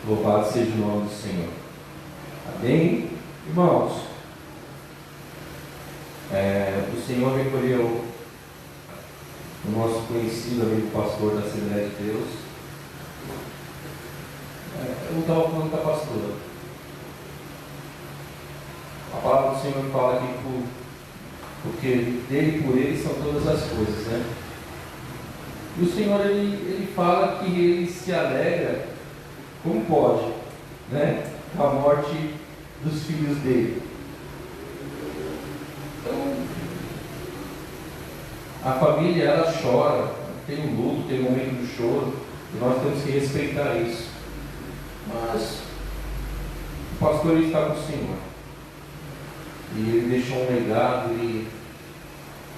Louvado seja o nome do Senhor. Amém? Irmãos, o Senhor recolheu o nosso conhecido amigo pastor da Assembleia de Deus. Eu não estava falando com a pastora. A palavra do Senhor fala aqui porque dele e por ele são todas as coisas, né? E o Senhor, ele fala que ele se alegra, como pode, né? Com a morte dos filhos dele. Então, a família, ela chora, tem um luto, tem um momento do choro, e nós temos que respeitar isso. Mas o pastor está com o Senhor. E ele deixou um legado, ele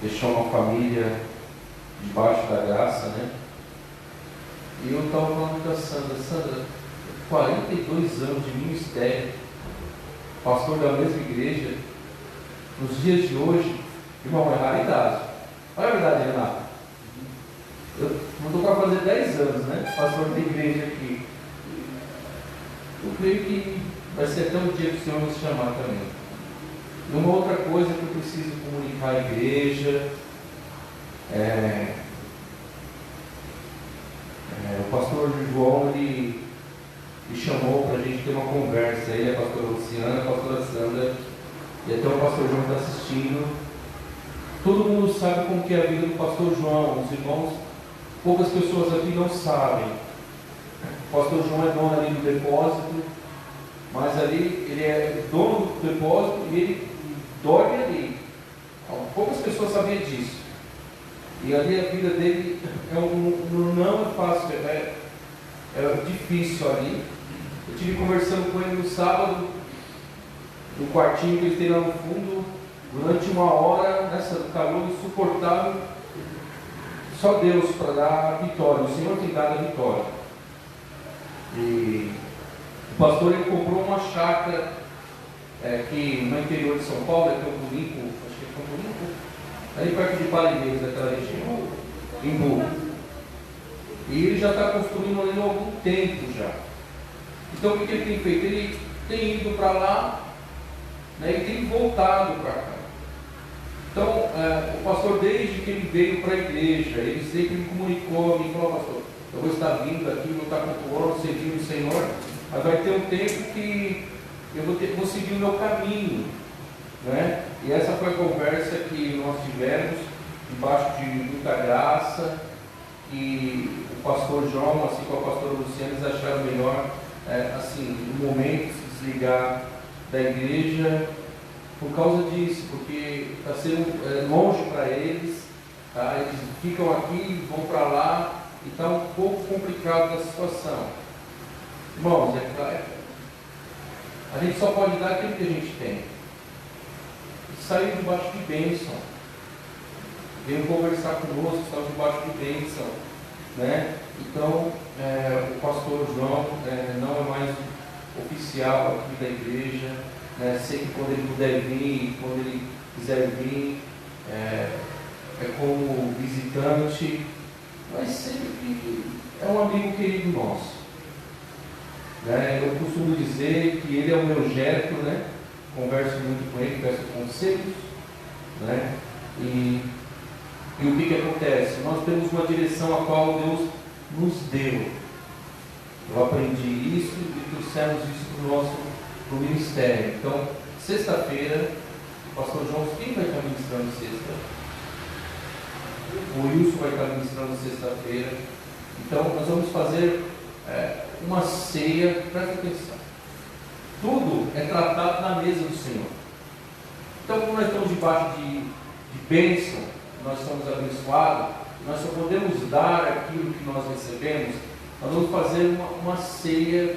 deixou uma família debaixo da graça, né? E eu estava falando com a Sandra, 42 anos de ministério, pastor da mesma igreja, nos dias de hoje, irmão, é raridade. Olha a verdade, Renato. Eu não estou para fazer 10 anos, né? Pastor da igreja aqui. Eu creio que vai ser até o dia que o Senhor nos chamar também. E uma outra coisa que eu preciso comunicar à igreja o pastor João, ele chamou para a gente ter uma conversa. Ele é a pastora Luciana, a pastora Sandra e até o pastor João está assistindo. Todo mundo sabe como que é a vida do pastor João. Os irmãos, poucas pessoas aqui não sabem. O pastor João é dono ali do depósito, mas ali ele é dono do depósito e ele dorme ali. Poucas pessoas sabiam disso. E ali a vida dele não é fácil, é difícil ali. Eu estive conversando com ele no sábado, no quartinho que ele tem lá no fundo, durante 1 hora, nessa calor insuportável. Só Deus para dar a vitória. O Senhor tem dado a vitória. E o pastor, ele comprou uma chácara que no interior de São Paulo, é Campo Limpo, acho que é Campo Limpo, ali perto de Palinheiros, daquela região, em Burro. E ele já está construindo ali há algum tempo já. Então o que ele tem feito? Ele tem ido para lá, né, e tem voltado para cá. Então o pastor, desde que ele veio para a igreja, ele sempre me comunicou, me falou: pastor, eu vou estar vindo aqui, vou estar cultuando, servindo o Senhor, mas vai ter um tempo que eu vou seguir o meu caminho, né? E essa foi a conversa que nós tivemos, debaixo de muita graça, e o pastor João, assim como a pastora Luciana, eles acharam melhor, assim, no momento, se desligar da igreja, por causa disso, porque está sendo longe para eles, tá? Eles ficam aqui, vão para lá, e está um pouco complicado a situação. Irmãos, a gente só pode dar aquilo que a gente tem. E saiu debaixo de bênção. Veio conversar conosco, saiu debaixo de bênção, né? Então, o pastor João não é mais oficial aqui da igreja, né? Sei que quando ele puder vir, quando ele quiser vir, é como visitante, mas sempre é um amigo querido nosso. Eu costumo dizer que ele é o meu Jérico, né? Converso muito com ele, peço conselhos, né? E o que acontece? Nós temos uma direção a qual Deus nos deu. Eu aprendi isso e trouxemos isso para o ministério. Então, sexta-feira, o pastor João, quem vai estar ministrando sexta? O Wilson vai estar ministrando sexta-feira. Então, nós vamos fazer uma ceia, presta atenção. Tudo é tratado na mesa do Senhor. Então, como nós estamos debaixo de bênção, nós somos abençoados, nós só podemos dar aquilo que nós recebemos. Nós vamos fazer uma ceia,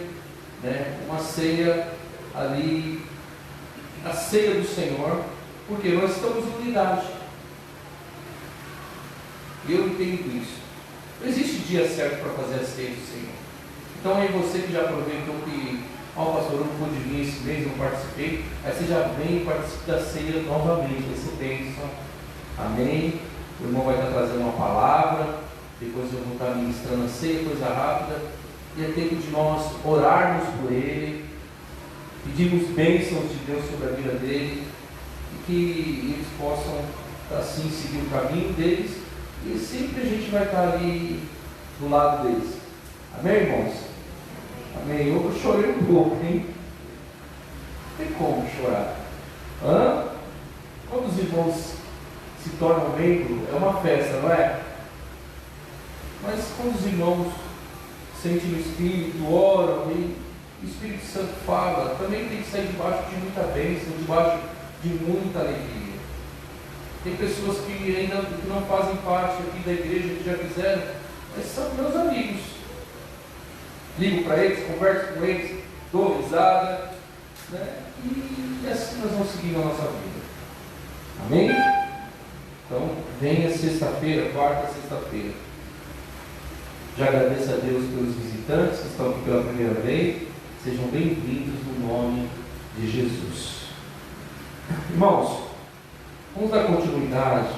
né? Uma ceia ali, a ceia do Senhor, porque nós estamos em unidade. Eu entendo isso. Não existe dia certo para fazer a ceia do Senhor. Então aí você que já aproveitou que, pastor, eu não pude vir esse mês, não participei, aí você já vem e participa da ceia novamente, esse bênção. Amém? O irmão vai estar trazendo uma palavra, depois eu vou estar ministrando a ceia, coisa rápida. e é tempo de nós orarmos por ele, pedirmos bênçãos de Deus sobre a vida dele, e que eles possam assim seguir o caminho deles, e sempre a gente vai estar ali do lado deles. Amém, irmãos? Amém. Eu chorei um pouco, hein? Não tem como chorar. Quando os irmãos se tornam membros, é uma festa, não é? Mas quando os irmãos sentem o Espírito, oram, e o Espírito Santo fala, também tem que sair debaixo de muita bênção, debaixo de muita alegria. Tem pessoas que ainda não fazem parte aqui da igreja, que já fizeram, mas são meus amigos. Ligo para eles, converso com eles, dou risada, né? E assim nós vamos seguir a nossa vida. Amém? Então, venha sexta-feira, quarta sexta-feira. Já agradeço a Deus pelos visitantes que estão aqui pela primeira vez. Sejam bem-vindos no nome de Jesus. Irmãos, vamos dar continuidade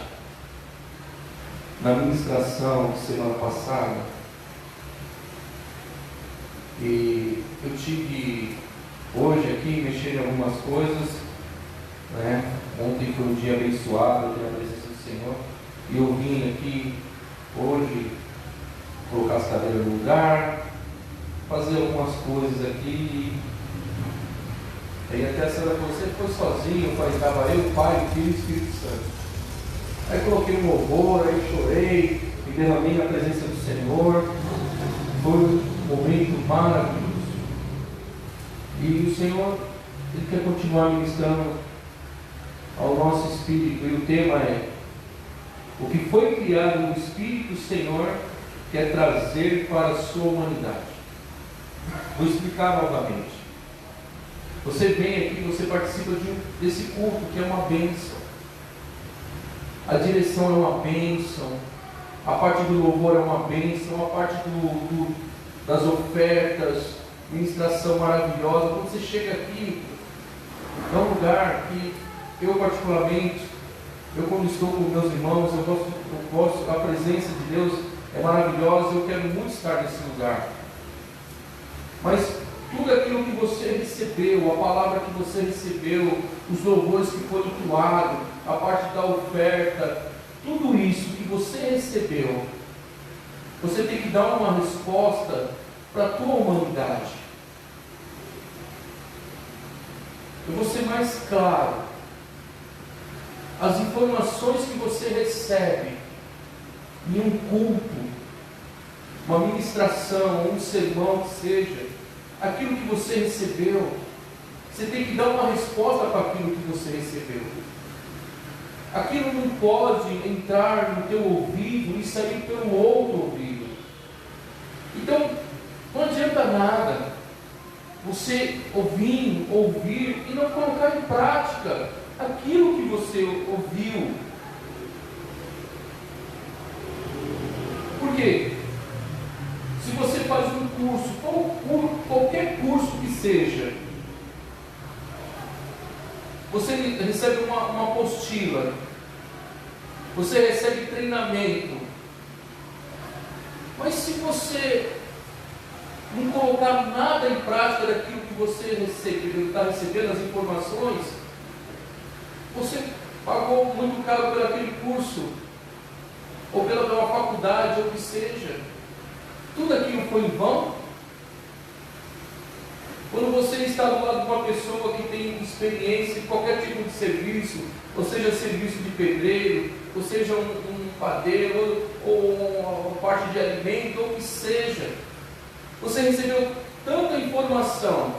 na ministração de semana passada. E eu tive hoje aqui mexendo em algumas coisas, né? Ontem foi um dia abençoado aqui na presença do Senhor, e eu vim aqui hoje colocar as cadeiras no lugar, fazer algumas coisas aqui. Aí até a senhora falou: você foi sozinho? Eu falei: estava eu, o Pai, o Filho e o Espírito Santo. Aí coloquei um louvor, aí chorei, me derramei na presença do Senhor. Foi um momento maravilhoso. E o Senhor, Ele quer continuar ministrando ao nosso espírito. E o tema é: o que foi criado no Espírito do Senhor quer trazer para a sua humanidade. Vou explicar novamente. Você vem aqui, você participa desse culto, que é uma bênção. A direção é uma bênção. A parte do louvor é uma bênção. A parte das ofertas, ministração maravilhosa. Quando você chega aqui, é um lugar que eu particularmente, quando estou com meus irmãos, a presença de Deus é maravilhosa. Eu quero muito estar nesse lugar. Mas tudo aquilo que você recebeu, a palavra que você recebeu, os louvores que foram entoados, a parte da oferta, tudo isso que você recebeu, você tem que dar uma resposta para a tua humanidade. Eu vou ser mais claro. As informações que você recebe em um culto, uma ministração, um sermão que seja, aquilo que você recebeu, você tem que dar uma resposta para aquilo que você recebeu. Aquilo não pode entrar no teu ouvido e sair pelo outro ouvido. Então, não adianta nada você ouvir e não colocar em prática aquilo que você ouviu. Por quê? Se você faz um curso, qualquer curso que seja, você recebe uma apostila, você recebe treinamento, mas se você não colocar nada em prática daquilo que você está recebendo, as informações, você pagou muito caro por aquele curso, ou pela faculdade, ou o que seja. Tudo aquilo foi em vão? Quando você está do lado de uma pessoa que tem experiência em qualquer tipo de serviço, ou seja, serviço de pedreiro, ou seja, um padeiro, ou uma parte de alimento, ou o que seja, você recebeu tanta informação,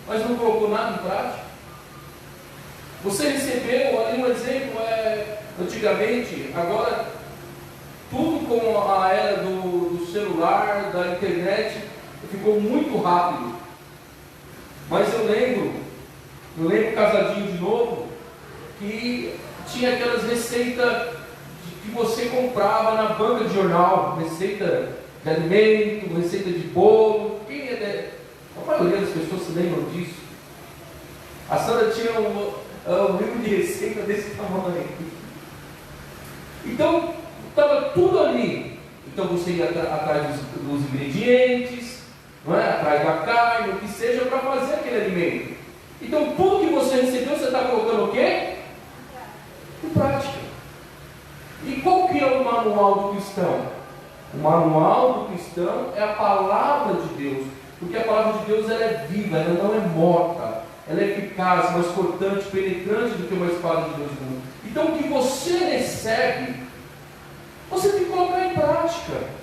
mas não colocou nada em prática? Você recebeu, ali um exemplo, antigamente, agora, tudo com a era do celular, da internet, ficou muito rápido. Mas eu lembro casadinho de novo, que tinha aquelas receitas que você comprava na banca de jornal, receita de alimento, receita de bolo. A maioria das pessoas se lembram disso. A Sandra tinha um livro de receita desse tamanho. Então, estava tudo ali. Então você ia atrás dos ingredientes, não é? Atrás da carne, o que seja, para fazer aquele alimento. Então tudo que você recebeu, você está colocando o quê? Em prática. E qual que é o manual do cristão? O manual do cristão é a palavra de Deus, porque a palavra de Deus ela é viva, ela não é morta, ela é eficaz, mais cortante, penetrante do que uma espada de 2 gumes. Então o que você recebe, você tem que colocar em prática.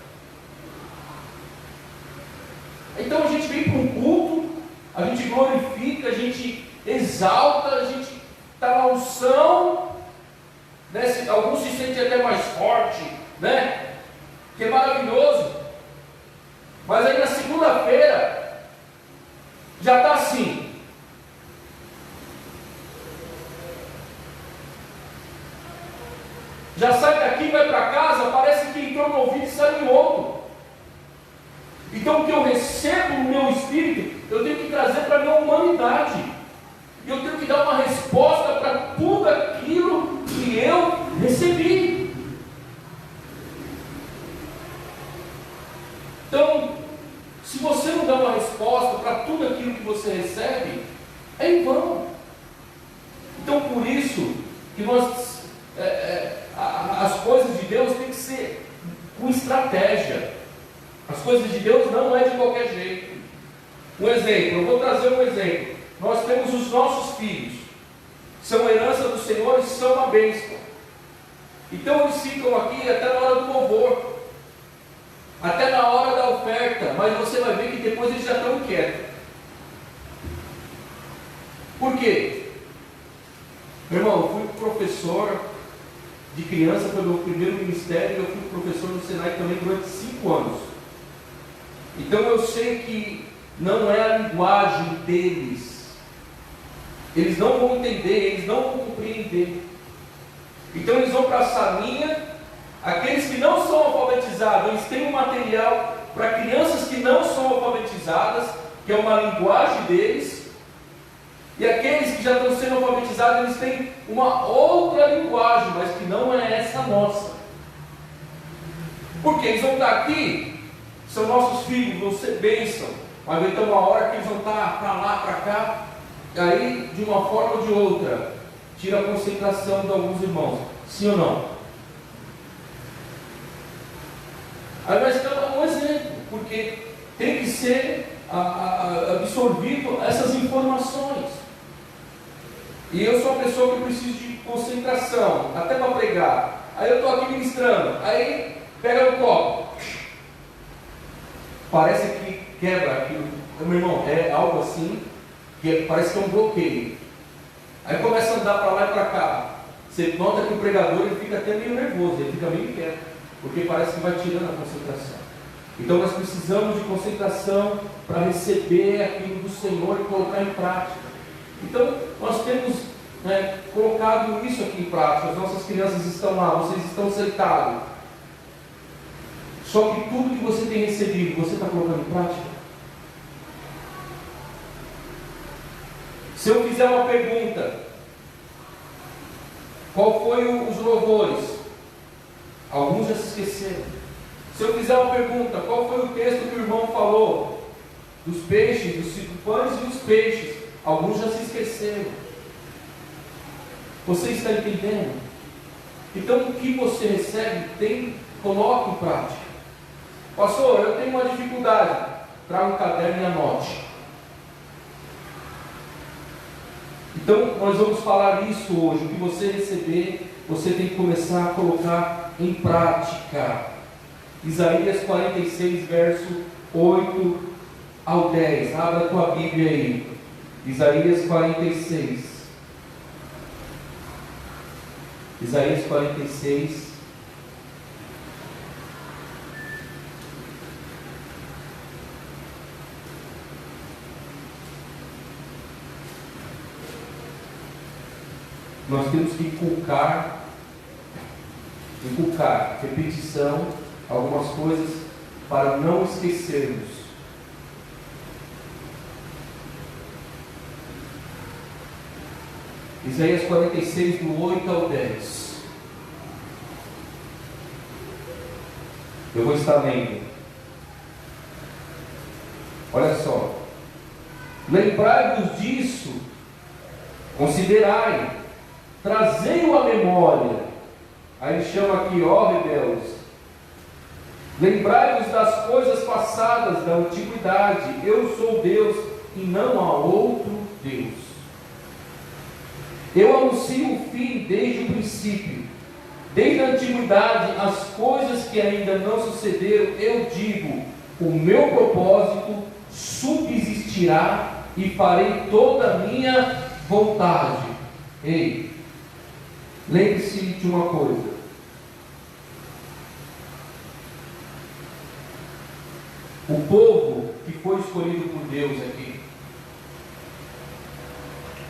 Então a gente vem para um culto, a gente glorifica, a gente exalta, a gente está na unção, né? Alguns se sentem até mais forte, né? Que é maravilhoso. Mas aí na segunda-feira já está assim. Já sai daqui, vai para casa, parece que entrou no ouvido e saiu em outro. Então o que eu recebo no meu espírito, eu tenho que trazer para a minha humanidade. E eu tenho que dar uma resposta para tudo aquilo que eu recebi. Então, se você não dá uma resposta para tudo aquilo que você recebe, é em vão. Então, por isso que nós, as coisas de Deus têm que ser com estratégia. As coisas de Deus não é de qualquer jeito. Um exemplo, eu vou trazer um exemplo. Nós temos os nossos filhos, são herança do Senhor e são uma bênção. Então eles ficam aqui até na hora do louvor, até na hora da oferta, mas você vai ver que depois eles já estão quietos. Por quê? Meu irmão, eu fui professor de criança, foi meu primeiro ministério, eu fui professor no Senai também durante 5 anos. Então eu sei que não é a linguagem deles. Eles não vão entender, eles não vão compreender. Então eles vão para a salinha. Aqueles que não são alfabetizados, eles têm um material para crianças que não são alfabetizadas, que é uma linguagem deles. E aqueles que já estão sendo alfabetizados, eles têm uma outra linguagem, mas que não é essa nossa. Porque eles vão estar aqui, são nossos filhos, vão ser bênção. Mas vai ter uma hora que eles vão estar para lá, para cá. E aí, de uma forma ou de outra, tira a concentração de alguns irmãos. Sim ou não? Aí nós estamos um exemplo, porque tem que ser absorvido essas informações. E eu sou uma pessoa que preciso de concentração, até para pregar. Aí eu estou aqui ministrando, aí pega no copo, parece que quebra aquilo. Meu irmão, é algo assim, que parece que é um bloqueio. Aí começa a andar para lá e para cá. Você nota que o pregador ele fica até meio nervoso, ele fica meio quieto, porque parece que vai tirando a concentração. Então nós precisamos de concentração para receber aquilo do Senhor e colocar em prática. Então nós temos colocado isso aqui em prática. As nossas crianças estão lá, vocês estão sentados. Só que tudo que você tem recebido, você está colocando em prática? Se eu fizer uma pergunta, qual foi os louvores? Alguns já se esqueceram. Se eu fizer uma pergunta, qual foi o texto que o irmão falou? Dos peixes, dos 5 pães e dos peixes. Alguns já se esqueceram. Você está entendendo? Então o que você recebe, coloque em prática. Pastor, eu tenho uma dificuldade. Traga um caderno e anote. Então nós vamos falar isso hoje. O que você receber, você tem que começar a colocar em prática. Isaías 46, verso 8 ao 10. Abra a tua Bíblia aí. Isaías 46. Isaías 46. Nós temos que inculcar, repetição, algumas coisas para não esquecermos. Isaías 46, do 8 ao 10. Eu vou estar lendo. Olha só. Lembrai-vos disso, considerai, trazei-o à memória. Aí ele chama aqui, ó rebeldes, lembrai-vos das coisas passadas da antiguidade. Eu sou Deus e não há outro Deus. Eu anuncio o fim desde o princípio, desde a antiguidade, as coisas que ainda não sucederam. Eu digo, o meu propósito subsistirá e farei toda a minha vontade. Ei, lembre-se de uma coisa. O povo que foi escolhido por Deus aqui,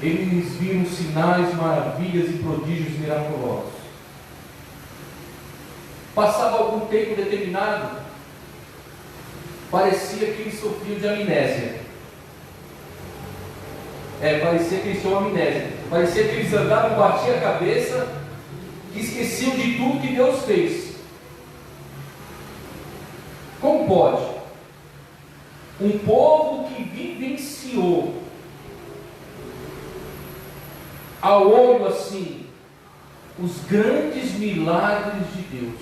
eles viram sinais, maravilhas e prodígios miraculosos. Passava algum tempo determinado, parecia que eles sofriam de amnésia. Parecia que eles tinham amnésia. Parecia que eles andavam, batiam a cabeça, que esqueciam de tudo que Deus fez. Como pode? Um povo que vivenciou ao olho assim os grandes milagres de Deus.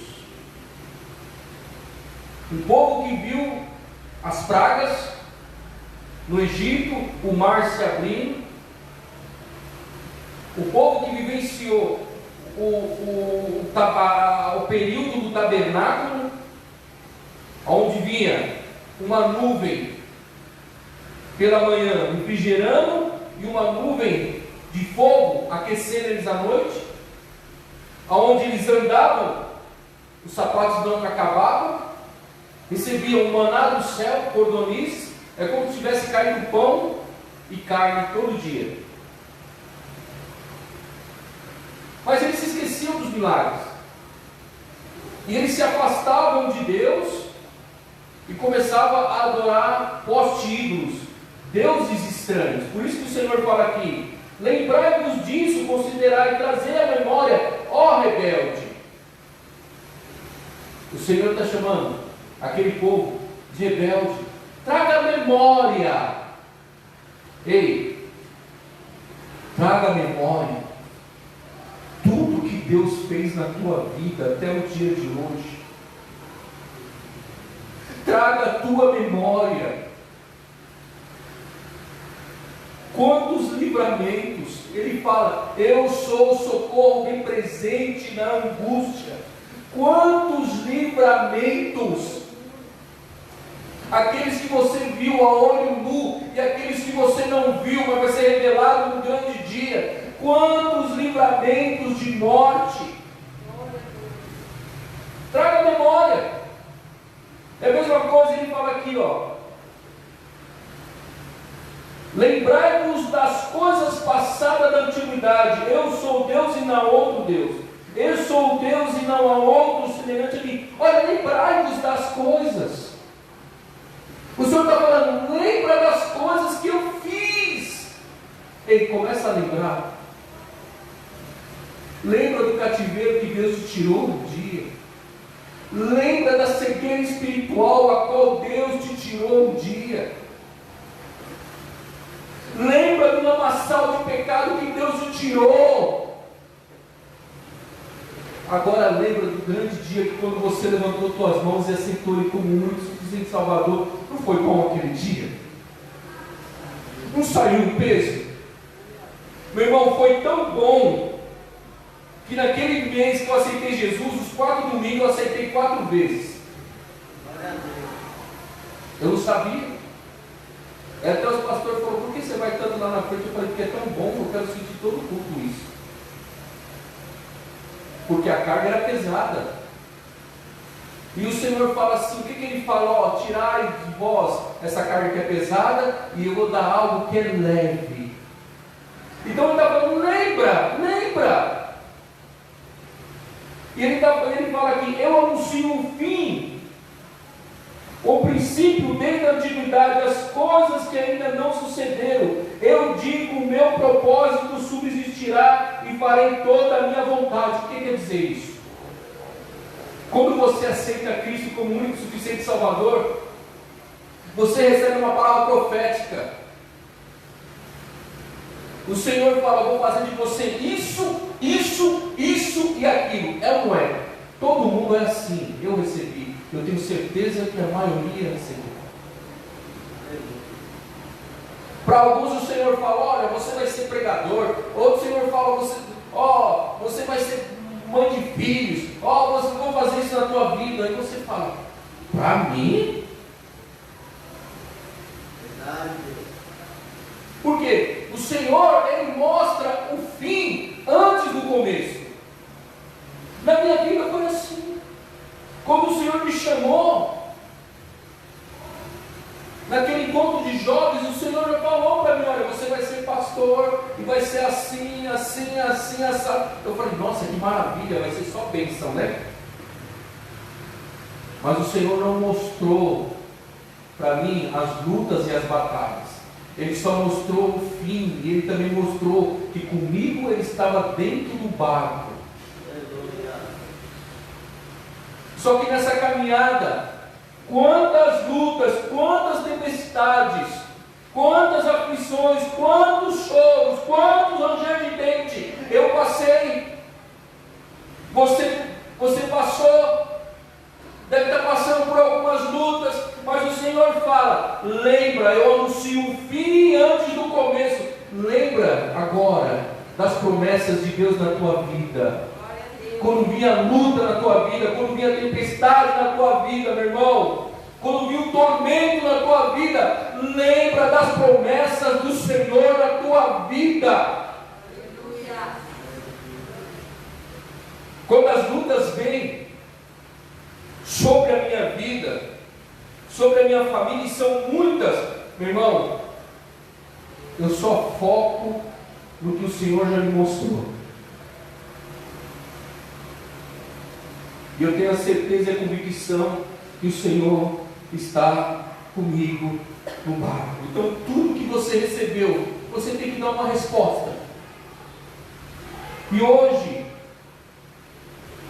Um povo que viu as pragas no Egito, o mar se abrindo. O povo que vivenciou o período do tabernáculo, onde vinha uma nuvem pela manhã refrigerando e uma nuvem de fogo aquecendo eles à noite, aonde eles andavam, os sapatos não acabavam, recebiam o maná do céu, cordonices, é como se tivesse caído pão e carne todo dia. Mas eles se esqueciam dos milagres, e eles se afastavam de Deus e começavam a adorar poste-ídolos, deuses estranhos. Por isso que o Senhor fala aqui: lembrai-vos disso, considerai e trazei à memória, ó rebelde. O Senhor está chamando aquele povo de rebelde. Traga a memória. Ei, traga a memória tudo que Deus fez na tua vida até o dia de hoje. Traga a tua memória quantos livramentos. Ele fala: eu sou o socorro bem presente na angústia. Quantos livramentos! Aqueles que você viu a olho nu e aqueles que você não viu, mas vai ser revelado no grande dia. Quantos livramentos de morte! Traga a memória. É a mesma coisa, ele fala aqui, ó: lembrai-vos das coisas passadas da antiguidade. Eu sou Deus e não há outro Deus. Eu sou Deus e não há outro semelhante a mim. Olha, lembrai-vos das coisas. O Senhor está falando: lembra das coisas que eu fiz. Ei, começa a lembrar. Lembra do cativeiro que Deus te tirou um dia. Lembra da cegueira espiritual a qual Deus te tirou um dia. Lembra do lamaçal de pecado que Deus te tirou. Agora lembra do grande dia que quando você levantou tuas mãos e aceitou Ele como único e suficiente Salvador. Não foi bom aquele dia? Não saiu um peso? Meu irmão, foi tão bom que naquele mês que eu aceitei Jesus, os 4 domingos eu aceitei 4 vezes. Eu não sabia. Até os pastores falaram: por que você vai tanto lá na frente? Eu falei: porque é tão bom, eu quero sentir todo o culto isso. Porque a carga era pesada. E o Senhor fala assim: o que ele fala? Ó, tirai de vós essa carga que é pesada, e eu vou dar algo que é leve. Então ele está falando: lembra. E ele fala aqui: eu anuncio o fim, o princípio desde a antiguidade, as coisas que ainda não sucederam. Eu digo: o meu propósito subsistirá e farei toda a minha vontade. O que quer dizer isso? Quando você aceita Cristo como único e suficiente Salvador, Você recebe uma palavra profética. O Senhor fala: vou fazer de você isso, isso, isso e aquilo. É ou não é? Todo mundo é assim. Eu recebi. Eu tenho certeza que a maioria recebeu. Para alguns o Senhor fala: olha, você vai ser pregador. Outro Senhor fala: você vai ser mãe de filhos. Você vai fazer isso na tua vida. Aí você fala: para mim? Por quê? O Senhor, Ele mostra o fim antes do começo. Na minha vida foi assim. Quando o Senhor me chamou, naquele encontro de jovens, o Senhor já falou para mim: olha, você vai ser pastor, e vai ser assim, assim, assim, assado. Eu falei: nossa, que maravilha, vai ser só bênção, né? Mas o Senhor não mostrou para mim as lutas e as batalhas. Ele só mostrou o fim, e Ele também mostrou que comigo Ele estava dentro do barco. Só que nessa caminhada, quantas lutas, quantas tempestades, quantas aflições, quantos choros, quantos ranger de dente eu passei. Você passou, deve estar passando por algumas lutas, mas o Senhor fala: lembra, eu anuncio o fim antes do começo. Lembra agora das promessas de Deus na tua vida. Quando vinha luta na tua vida, quando vinha tempestade na tua vida, meu irmão, quando vinha o tormento na tua vida, lembra das promessas do Senhor na tua vida. Quando as lutas vêm sobre a minha vida, sobre a minha família, e são muitas, meu irmão, eu só foco no que o Senhor já me mostrou. E eu tenho a certeza e a convicção que o Senhor está comigo no barco. Então, tudo que você recebeu, você tem que dar uma resposta. E hoje,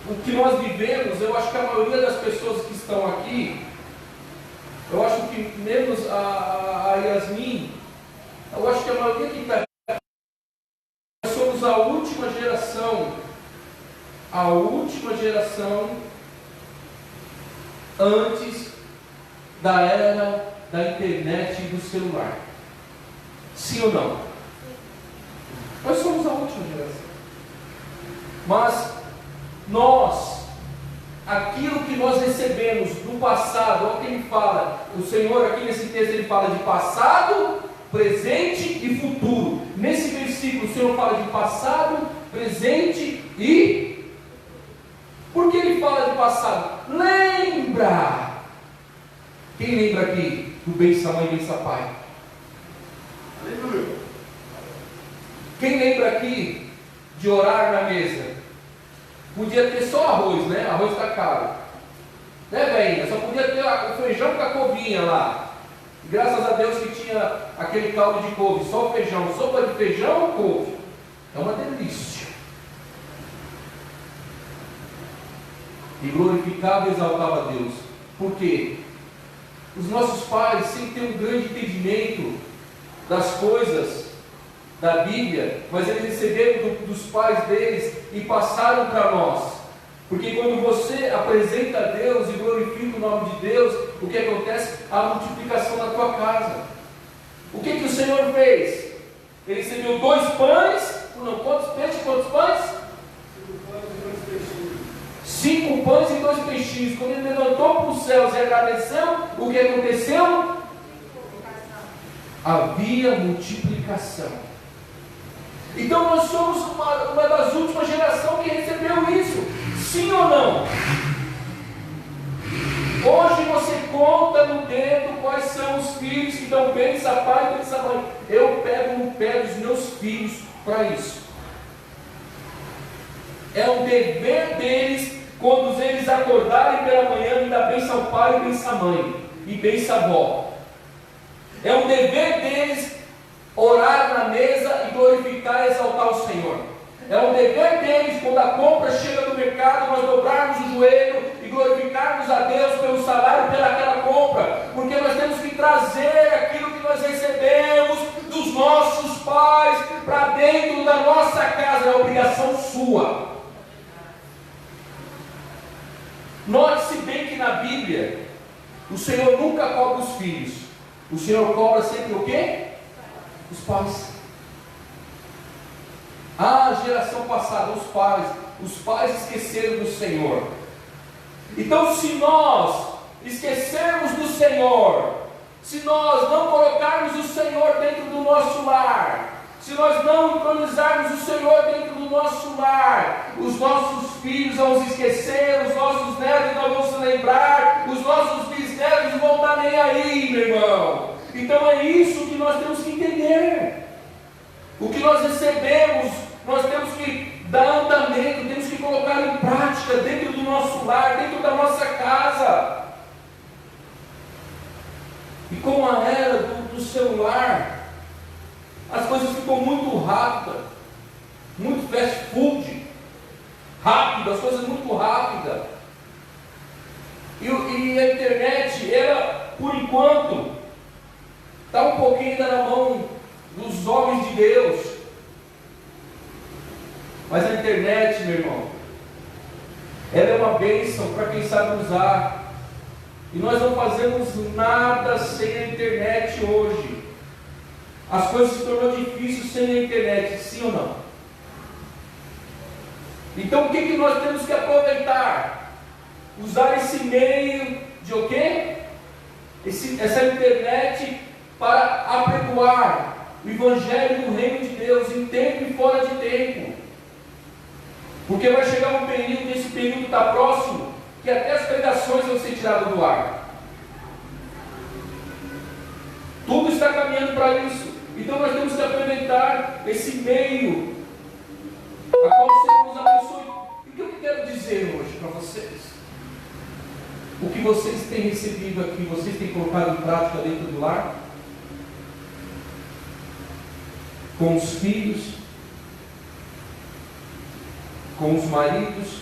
o que nós vivemos, eu acho que a maioria das pessoas que estão aqui, eu acho que menos a Yasmin, eu acho que a maioria que está aqui, nós somos a última geração antes da era da internet e do celular. Sim ou não? Nós somos a última geração. Mas nós, aquilo que nós recebemos no passado, olha o que ele fala, o Senhor aqui nesse texto ele fala de passado, presente e futuro. Nesse versículo o Senhor fala de passado, presente e... Por que ele fala de passado? Lembra! Quem lembra aqui do bença mãe, bença pai? Aleluia! Quem lembra aqui de orar na mesa? Podia ter só arroz, né? Arroz está caro. Né, velhinha? Só podia ter o feijão com a couvinha lá. Graças a Deus que tinha aquele caldo de couve, só feijão, sopa de feijão ou couve. É uma delícia. E glorificava e exaltava a Deus. Por quê? Os nossos pais, sem ter um grande entendimento das coisas da Bíblia, mas eles receberam dos pais deles e passaram para nós. Porque quando você apresenta a Deus e glorifica o nome de Deus, o que acontece? A multiplicação na tua casa. O que o Senhor fez? Ele recebeu 2 pães, não, quantos peixes, quantos pães? 5 pães e 2 peixinhos. Quando ele levantou para os céus e agradeceu, o que aconteceu? Havia multiplicação. Então nós somos uma das últimas gerações que recebeu isso. Sim ou não? Hoje você conta no dedo quais são os filhos que dão bênção a pai e bênção a mãe. Eu pego no pé dos meus filhos para isso. É um dever deles, quando eles acordarem pela manhã, me dar bênção ao pai e bênção à mãe, e bênção à avó. É um dever deles orar na mesa e glorificar e exaltar o Senhor. É um dever deles, quando a compra chega no mercado, nós dobrarmos o joelho e e glorificarmos a Deus pelo salário, pelaquela compra, porque nós temos que trazer aquilo que nós recebemos dos nossos pais para dentro da nossa casa, é obrigação sua. Note-se bem que na Bíblia, o Senhor nunca cobra os filhos, o Senhor cobra sempre o quê? Os pais. A geração passada, os pais esqueceram do Senhor. Então, se nós esquecermos do Senhor, se nós não colocarmos o Senhor dentro do nosso lar, se nós não entronizarmos o Senhor dentro do nosso lar, os nossos filhos vão se esquecer, os nossos netos não vão se lembrar, os nossos bisnetos não vão estar nem aí, meu irmão. Então é isso que nós temos que entender. O que nós recebemos, nós temos que dar andamento, temos que colocar em prática dentro do nosso lar, dentro da nossa casa. E com a era do celular, as coisas ficam muito rápidas, muito fast food, rápido, as coisas muito rápidas. E a internet, ela, por enquanto, está um pouquinho ainda na mão dos homens de Deus. Mas a internet, meu irmão, ela é uma bênção para quem sabe usar. E nós não fazemos nada sem a internet hoje. As coisas se tornam difíceis sem a internet, sim ou não? Então o que nós temos que aproveitar? Usar esse meio de o quê? Essa internet para apregoar o Evangelho do Reino de Deus em tempo e fora de tempo. Porque vai chegar um período, esse período está próximo, que até as pregações vão ser tiradas do ar. Tudo está caminhando para isso. Então nós temos que aproveitar esse meio, a qual o Senhor nos abençoe. E o que eu quero dizer hoje para vocês? O que vocês têm recebido aqui, vocês têm colocado em prática dentro do lar? Com os filhos, com os maridos,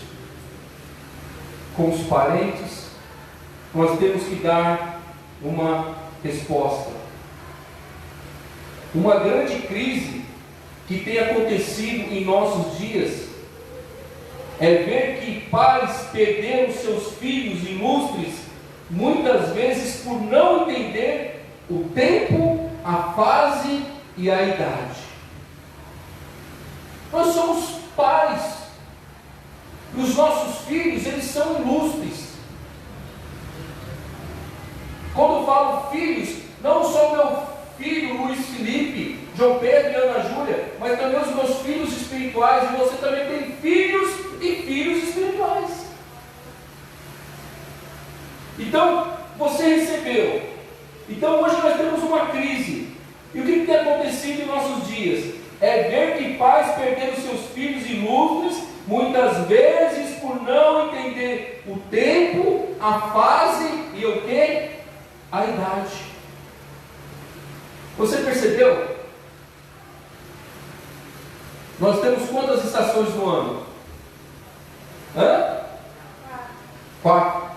com os parentes, nós temos que dar uma resposta. Uma grande crise que tem acontecido em nossos dias é ver que pais perderam seus filhos ilustres, muitas vezes por não entender o tempo, a fase e a idade. Nós somos pais, e os nossos filhos, eles são ilustres. Quando eu falo filhos, não só meu filho Luiz Felipe, João Pedro e Ana Júlia, mas também os meus filhos espirituais, e você também tem filhos e filhos espirituais. Então, você recebeu. Então, hoje nós temos uma crise. E o que tem acontecido em nossos dias? É ver que pais perderam seus filhos ilustres, muitas vezes por não entender o tempo, a fase e o que? A idade. Você percebeu? Nós temos quantas estações no ano? 4.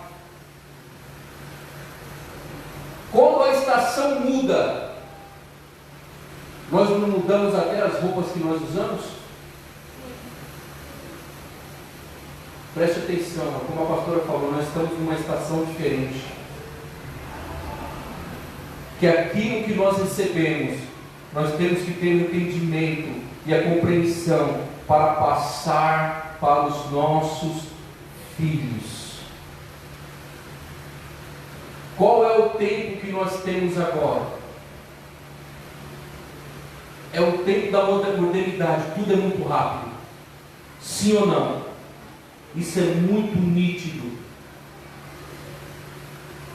Quando a estação muda, nós não mudamos até as roupas que nós usamos? Preste atenção, como a pastora falou, nós estamos numa estação diferente. Que aquilo que nós recebemos, nós temos que ter o entendimento e a compreensão para passar para os nossos filhos. Qual é o tempo que nós temos agora? É o tempo da modernidade, tudo é muito rápido. Sim ou não? Isso é muito nítido.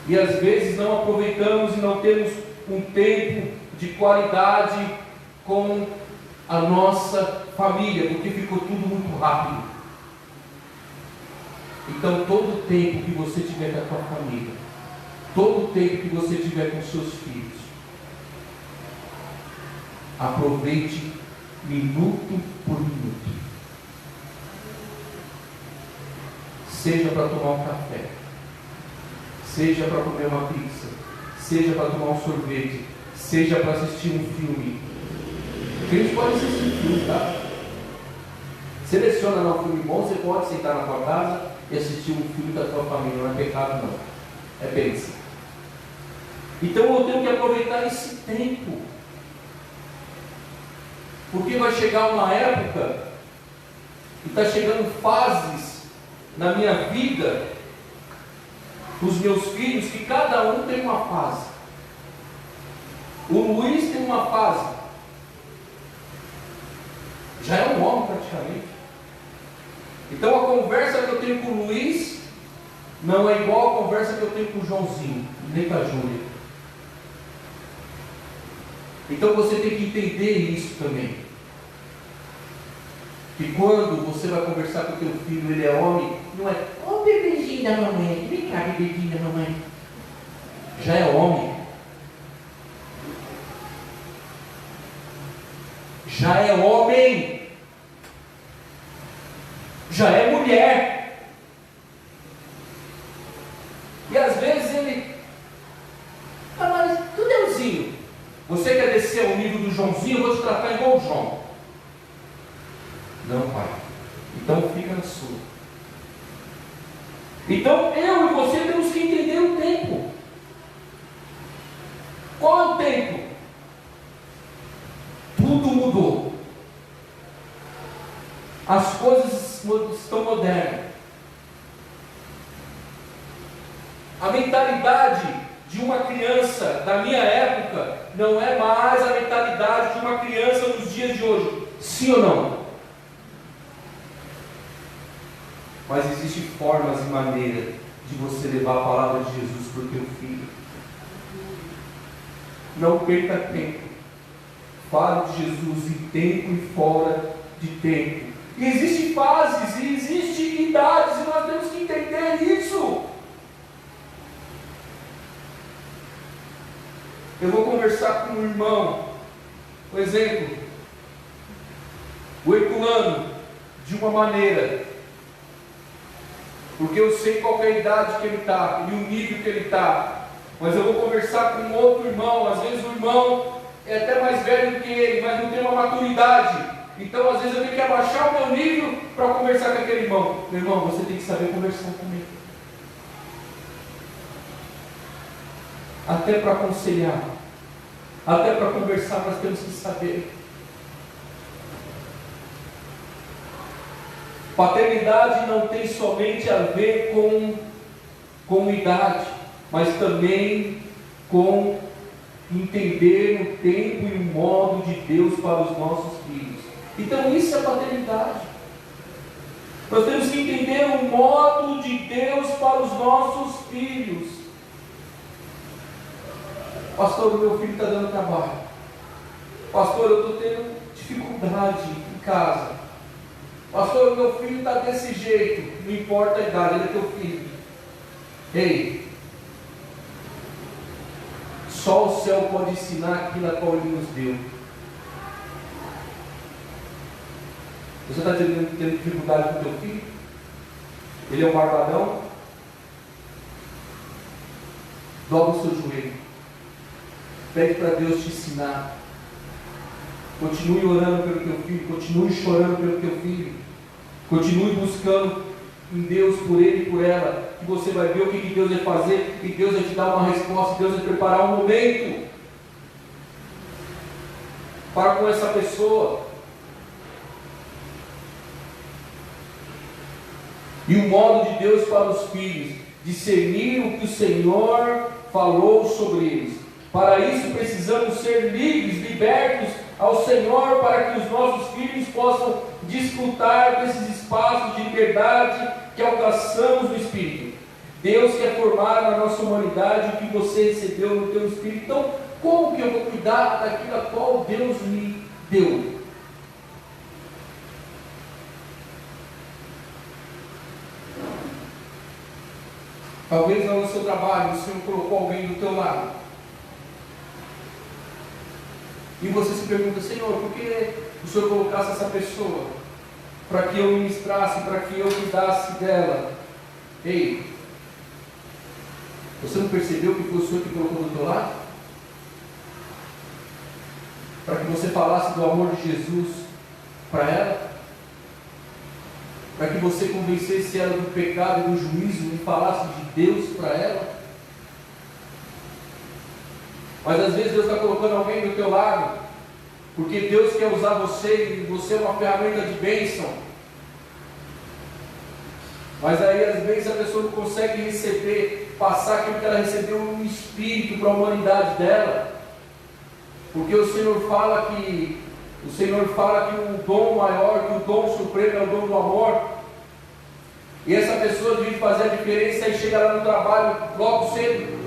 E às vezes não aproveitamos e não temos um tempo de qualidade com a nossa família, porque ficou tudo muito rápido. Então todo o tempo que você tiver com a tua família, todo o tempo que você tiver com seus filhos, aproveite minuto por minuto. seja para tomar um café, seja para comer uma pizza, seja para tomar um sorvete, seja para assistir um filme. Porque a gente pode assistir filme, tá? Seleciona lá um filme bom, você pode sentar na tua casa e assistir um filme da tua família, não é pecado não, é bênção. Então eu tenho que aproveitar esse tempo, porque vai chegar uma época, e está chegando fases na minha vida, os meus filhos, que cada um tem uma fase. O Luiz tem uma fase, já é um homem praticamente. Então a conversa que eu tenho com o Luiz não é igual a conversa que eu tenho com o Joãozinho, nem com a Júlia. Então você tem que entender isso também. Que quando você vai conversar com o teu filho, ele é homem, não é ô bebezinho da mamãe, vem cá bebezinho da mamãe. Já é homem. Já é homem. Já é mulher. E às vezes ele, mas tu Deusinho, você quer descer ao nível do Joãozinho, eu vou te tratar igual o João. Não, pai. Então fica na sua. Então eu e você temos que entender o tempo. Qual é o tempo? Tudo mudou. As coisas estão modernas. A mentalidade de uma criança da minha época não é mais a mentalidade de uma criança nos dias de hoje. Sim ou não? Mas existem formas e maneiras de você levar a palavra de Jesus para o teu filho. Não perca tempo. Fale de Jesus em tempo e fora de tempo. E existem fases, e existem idades, e nós temos que entender isso. Eu vou conversar com um irmão, por exemplo, o Herculano, de uma maneira, porque eu sei qual é a idade que ele está e o nível que ele está. Mas eu vou conversar com outro irmão, às vezes o irmão é até mais velho do que ele, mas não tem uma maturidade. Então às vezes eu tenho que abaixar o meu nível para conversar com aquele irmão. Meu irmão, você tem que saber conversar comigo. Até para aconselhar, até para conversar, nós temos que saber. Paternidade não tem somente a ver com idade, mas também com entender o tempo e o modo de Deus para os nossos filhos. Então isso é paternidade. Nós temos que entender o modo de Deus para os nossos filhos. Pastor, o meu filho está dando trabalho. Pastor, eu estou tendo dificuldade em casa. Pastor, o meu filho está desse jeito. Não importa a idade, ele é teu filho. Ei, só o céu pode ensinar aquilo a qual ele nos deu. Você está tendo dificuldade com o teu filho? Ele é um barbadão? Dobra o seu joelho. Pede para Deus te ensinar. Continue orando pelo teu filho. Continue chorando pelo teu filho. Continue buscando em Deus por ele e por ela. Que você vai ver o que Deus vai fazer. E Deus vai te dar uma resposta. Deus vai preparar um momento para com essa pessoa. E o modo de Deus para os filhos: discernir o que o Senhor falou sobre eles. Para isso precisamos ser livres, libertos ao Senhor, para que os nossos filhos possam desfrutar desses espaços de liberdade que alcançamos no Espírito. Deus quer formar na nossa humanidade o que você recebeu no teu Espírito. Então, como que eu vou cuidar daquilo a qual Deus me deu? Talvez no seu trabalho o Senhor colocou alguém do teu lado. E você se pergunta: Senhor, por que o Senhor colocasse essa pessoa? Para que eu ministrasse, para que eu cuidasse dela. Ei, você não percebeu que foi o Senhor que colocou do teu lado? Para que você falasse do amor de Jesus para ela? Para que você convencesse ela do pecado e do juízo e falasse de Deus para ela? Mas às vezes Deus está colocando alguém do teu lado, porque Deus quer usar você e você é uma ferramenta de bênção. Mas aí às vezes a pessoa não consegue receber, passar aquilo que ela recebeu no Espírito para a humanidade dela. Porque o Senhor fala que o dom maior, que o dom supremo é o dom do amor. E essa pessoa devia fazer a diferença e chega lá no trabalho logo cedo.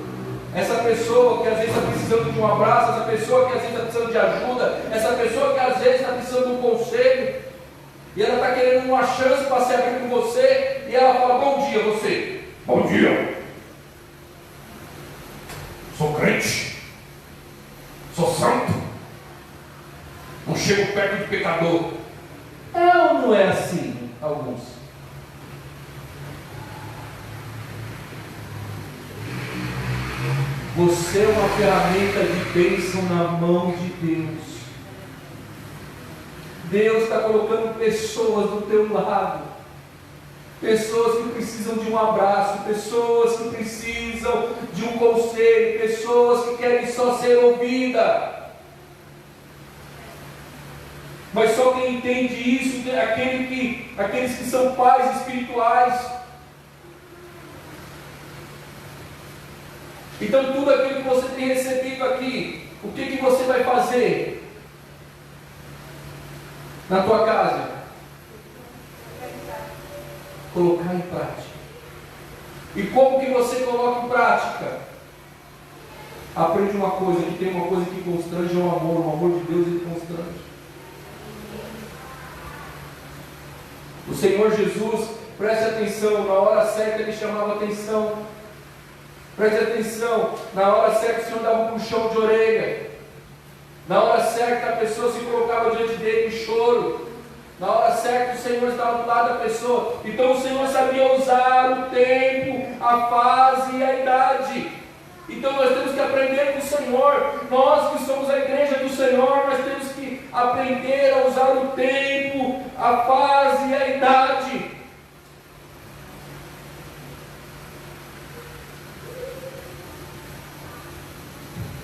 Essa pessoa que às vezes está precisando de um abraço, essa pessoa que às vezes está precisando de ajuda, essa pessoa que às vezes está precisando de um conselho, e ela está querendo uma chance para se abrir com você, e ela fala: bom dia, você. Bom dia. Sou crente. Sou santo. Não chego perto de pecador. É ou não é assim, alguns? Você é uma ferramenta de bênção na mão de Deus. Deus está colocando pessoas do teu lado, pessoas que precisam de um abraço, pessoas que precisam de um conselho, pessoas que querem só ser ouvidas. Mas só quem entende isso é aqueles que são pais espirituais. Então tudo aquilo que você tem recebido aqui, o que você vai fazer na tua casa? Colocar em prática. E como que você coloca em prática? Aprende uma coisa, que tem uma coisa que constrange, é o amor de Deus ele constrange. O Senhor Jesus, preste atenção, na hora certa ele chamava atenção. Preste atenção, na hora certa o Senhor dava um puxão de orelha. Na hora certa a pessoa se colocava diante dele em choro. Na hora certa o Senhor estava do lado da pessoa. Então o Senhor sabia usar o tempo, a fase e a idade. Então nós temos que aprender com o Senhor. Nós que somos a igreja do Senhor, nós temos que aprender a usar o tempo, a fase e a idade.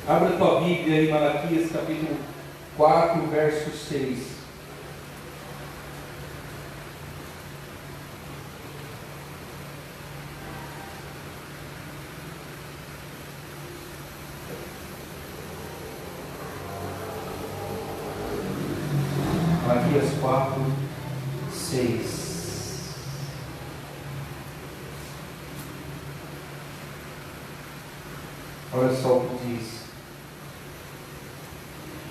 Abra a tua Bíblia em Malaquias capítulo 4, verso 6. Malaquias 4, 6. Olha só o que diz.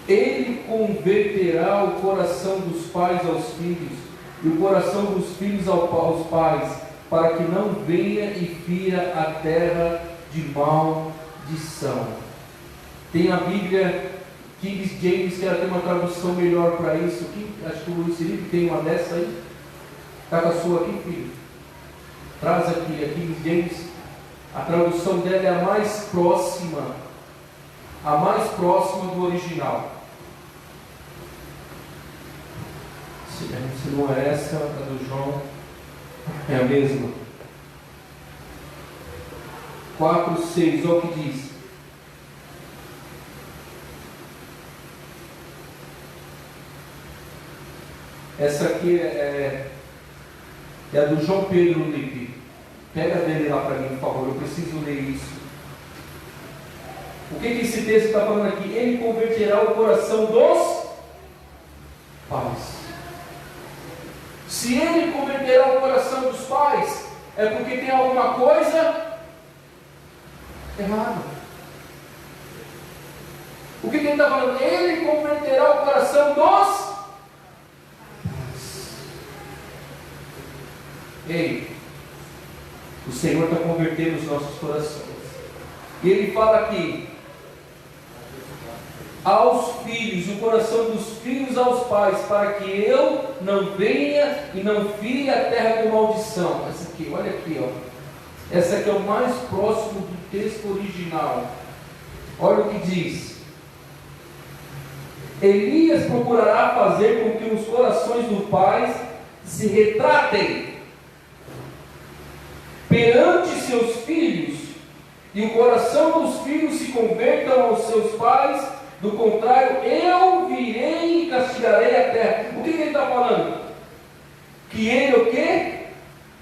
Ele converterá o coração dos pais aos filhos, e o coração dos filhos aos pais, para que não venha e fira a terra de maldição. Tem a Bíblia King James, que ela tem uma tradução melhor para isso. Acho que o Luiz Felipe tem uma dessa aí. Está com a sua aqui, filho? Traz aqui, a King James. A tradução dela é a mais próxima do original. Se não é essa, a do João é a mesma. 4:6, olha o que diz. Essa aqui é a do João Pedro Lipe. Pega dele lá para mim, por favor, eu preciso ler isso. O que esse texto está falando aqui? Ele converterá o coração dos pais. Se ele converterá o coração dos pais, é porque tem alguma coisa errada. O que ele está falando? Ele converterá o coração dos pais. Ei, o Senhor está convertendo os nossos corações. E ele fala aqui: aos filhos, o coração dos filhos aos pais, para que eu não venha e não fire a terra com maldição. Essa aqui, olha aqui, ó. Essa aqui é o mais próximo do texto original. Olha o que diz: Elias procurará fazer com que os corações dos pais se retratem perante seus filhos, e o coração dos filhos se convertam aos seus pais. Do contrário, eu virei e castigarei a terra. O que ele está falando? Que ele o quê?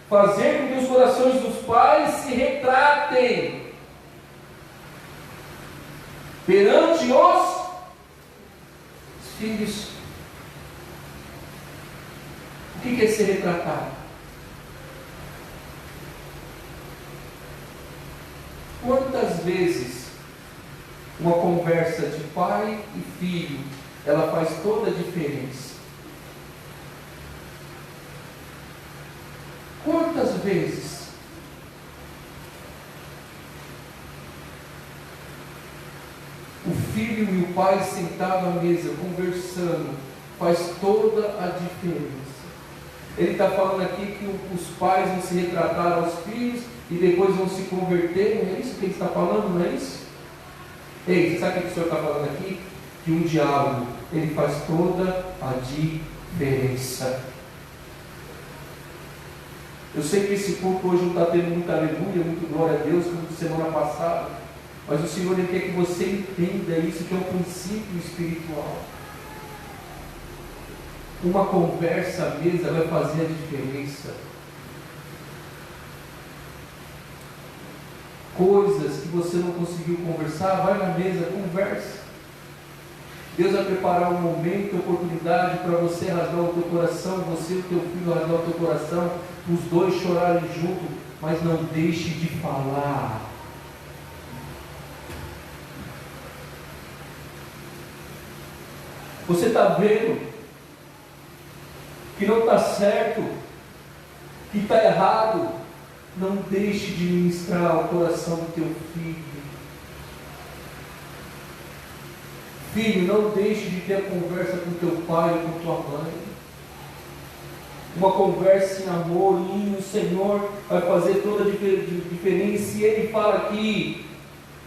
Fazer com que os corações dos pais se retratem perante os filhos. O que é ser retratado? Quantas vezes uma conversa de pai e filho, ela faz toda a diferença? Quantas vezes o filho e o pai sentados à mesa, conversando, faz toda a diferença? Ele está falando aqui que os pais vão se retratar aos filhos e depois vão se converter. Não é isso que ele está falando? Não é isso? Ei, você sabe o que o Senhor está falando aqui? Que um diálogo, ele faz toda a diferença. Eu sei que esse corpo hoje não está tendo muita aleluia, muito glória a Deus, como semana passada, mas o Senhor ele quer que você entenda isso, que é um princípio espiritual. Uma conversa à mesa vai fazer a diferença. Coisas que você não conseguiu conversar, vai na mesa, conversa. Deus vai preparar um momento, oportunidade para você rasgar o teu coração, você e o teu filho rasgar o teu coração, os dois chorarem junto, mas não deixe de falar. Você está vendo que não está certo, que está errado? Não deixe de ministrar o coração do teu filho. Filho, não deixe de ter a conversa com teu pai ou com tua mãe. Uma conversa em amor, e o Senhor vai fazer toda a diferença. E Ele fala aqui: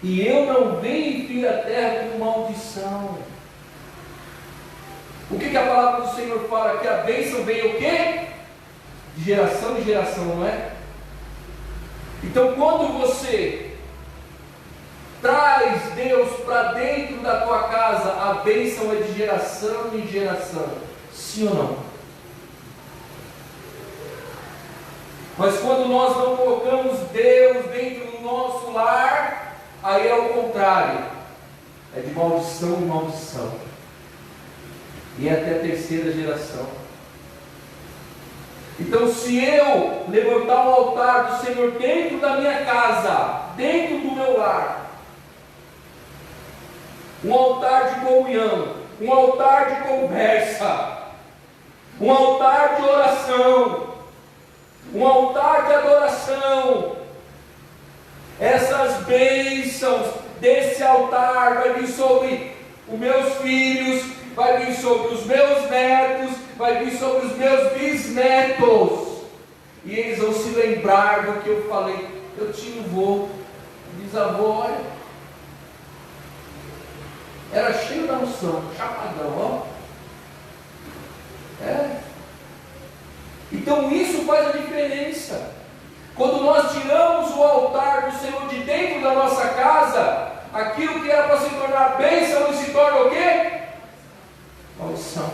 e eu não venho vir a terra com maldição. O que a palavra do Senhor fala? Que a bênção vem o quê? De geração em geração, não é? Então quando você traz Deus para dentro da tua casa, a bênção é de geração em geração. Sim ou não? Mas quando nós não colocamos Deus dentro do nosso lar, aí é o contrário. É de maldição em maldição. E é até a terceira geração. Então, se eu levantar um altar do Senhor dentro da minha casa, dentro do meu lar, um altar de comunhão, um altar de conversa, um altar de oração, um altar de adoração, essas bênçãos desse altar vai vir sobre os meus filhos, vai vir sobre os meus netos, vai vir sobre os meus bisnetos, e eles vão se lembrar do que eu falei. Eu tinha um vô, bisavô, olha, era cheio da unção, chapadão, ó. Então isso faz a diferença. Quando nós tiramos o altar do Senhor de dentro da nossa casa, aquilo que era para se tornar bênção se torna o quê? Maldição.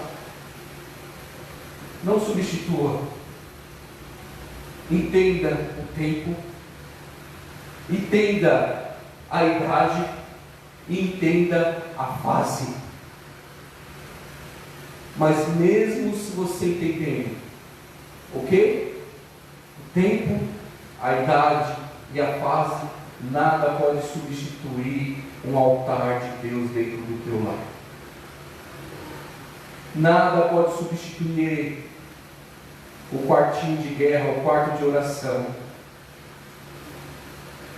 Não substitua. Entenda o tempo, entenda a idade e entenda a fase. Mas mesmo se você entender o quê? O tempo, a idade e a fase, nada pode substituir um altar de Deus dentro do teu lar. Nada pode substituir o quartinho de guerra, o quarto de oração.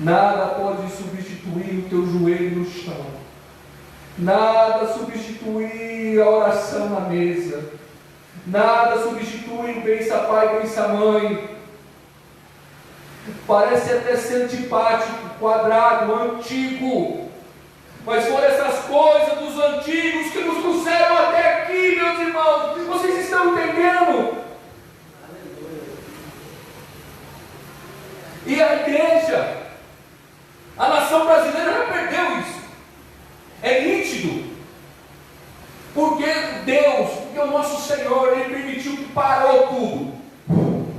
Nada pode substituir o teu joelho no chão. Nada substituir a oração na mesa. Nada substitui o bença pai, bença mãe. parece até ser antipático, quadrado, antigo. Mas foram essas coisas dos antigos que nos trouxeram até aqui, meus irmãos. Vocês estão entendendo? E a igreja, a nação brasileira já perdeu isso. É nítido. Porque Deus, porque o nosso Senhor, Ele permitiu que parou tudo.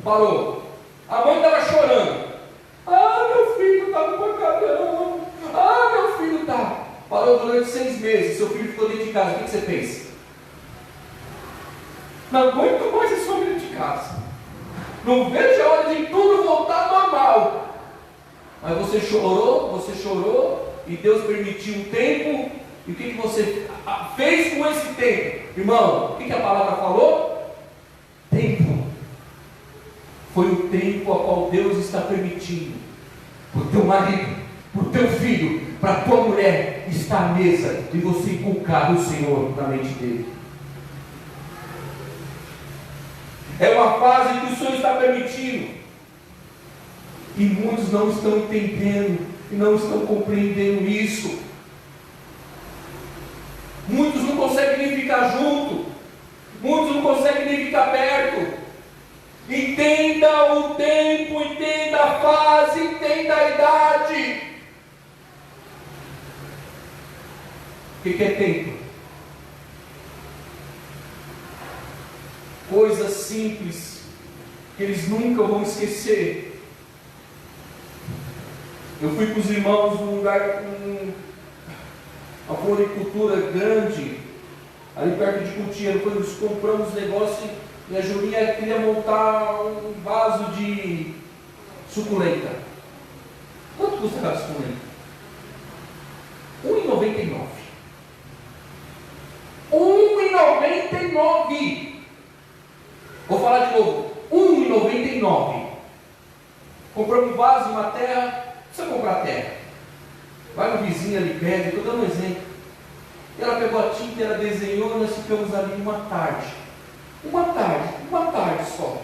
Parou. A mãe estava chorando. Ah, meu filho está no pancadão. Ah, meu filho está. Parou durante 6 meses. Seu filho ficou dentro de casa. O que você fez? Não aguento mais esse homem dentro de casa. Não vejo a hora de tudo voltar ao normal. Mas você chorou, e Deus permitiu um tempo. E o que você fez com esse tempo? Irmão, o que a palavra falou? Tempo. Foi o tempo a qual Deus está permitindo para o teu marido, para o teu filho, para a tua mulher estar à mesa e você inculcar o Senhor na mente dele. É uma fase que o Senhor está permitindo. E muitos não estão entendendo e não estão compreendendo isso. Muitos não conseguem nem ficar junto. Muitos não conseguem nem ficar perto. Entenda o tempo, entenda a fase, entenda a idade. O que é tempo? Coisas simples que eles nunca vão esquecer. Eu fui com os irmãos num lugar com uma floricultura grande, ali perto de Cotia. Quando nós compramos negócio e a Julinha queria montar um vaso de suculenta. Quanto custa cada suculenta? R$1,99. R$1,99. Vou falar de novo. R$1,99. Compramos um vaso, uma terra. Precisa comprar terra. Vai no vizinho ali perto, estou dando um exemplo. Ela pegou a tinta, ela desenhou, nós ficamos ali uma tarde só.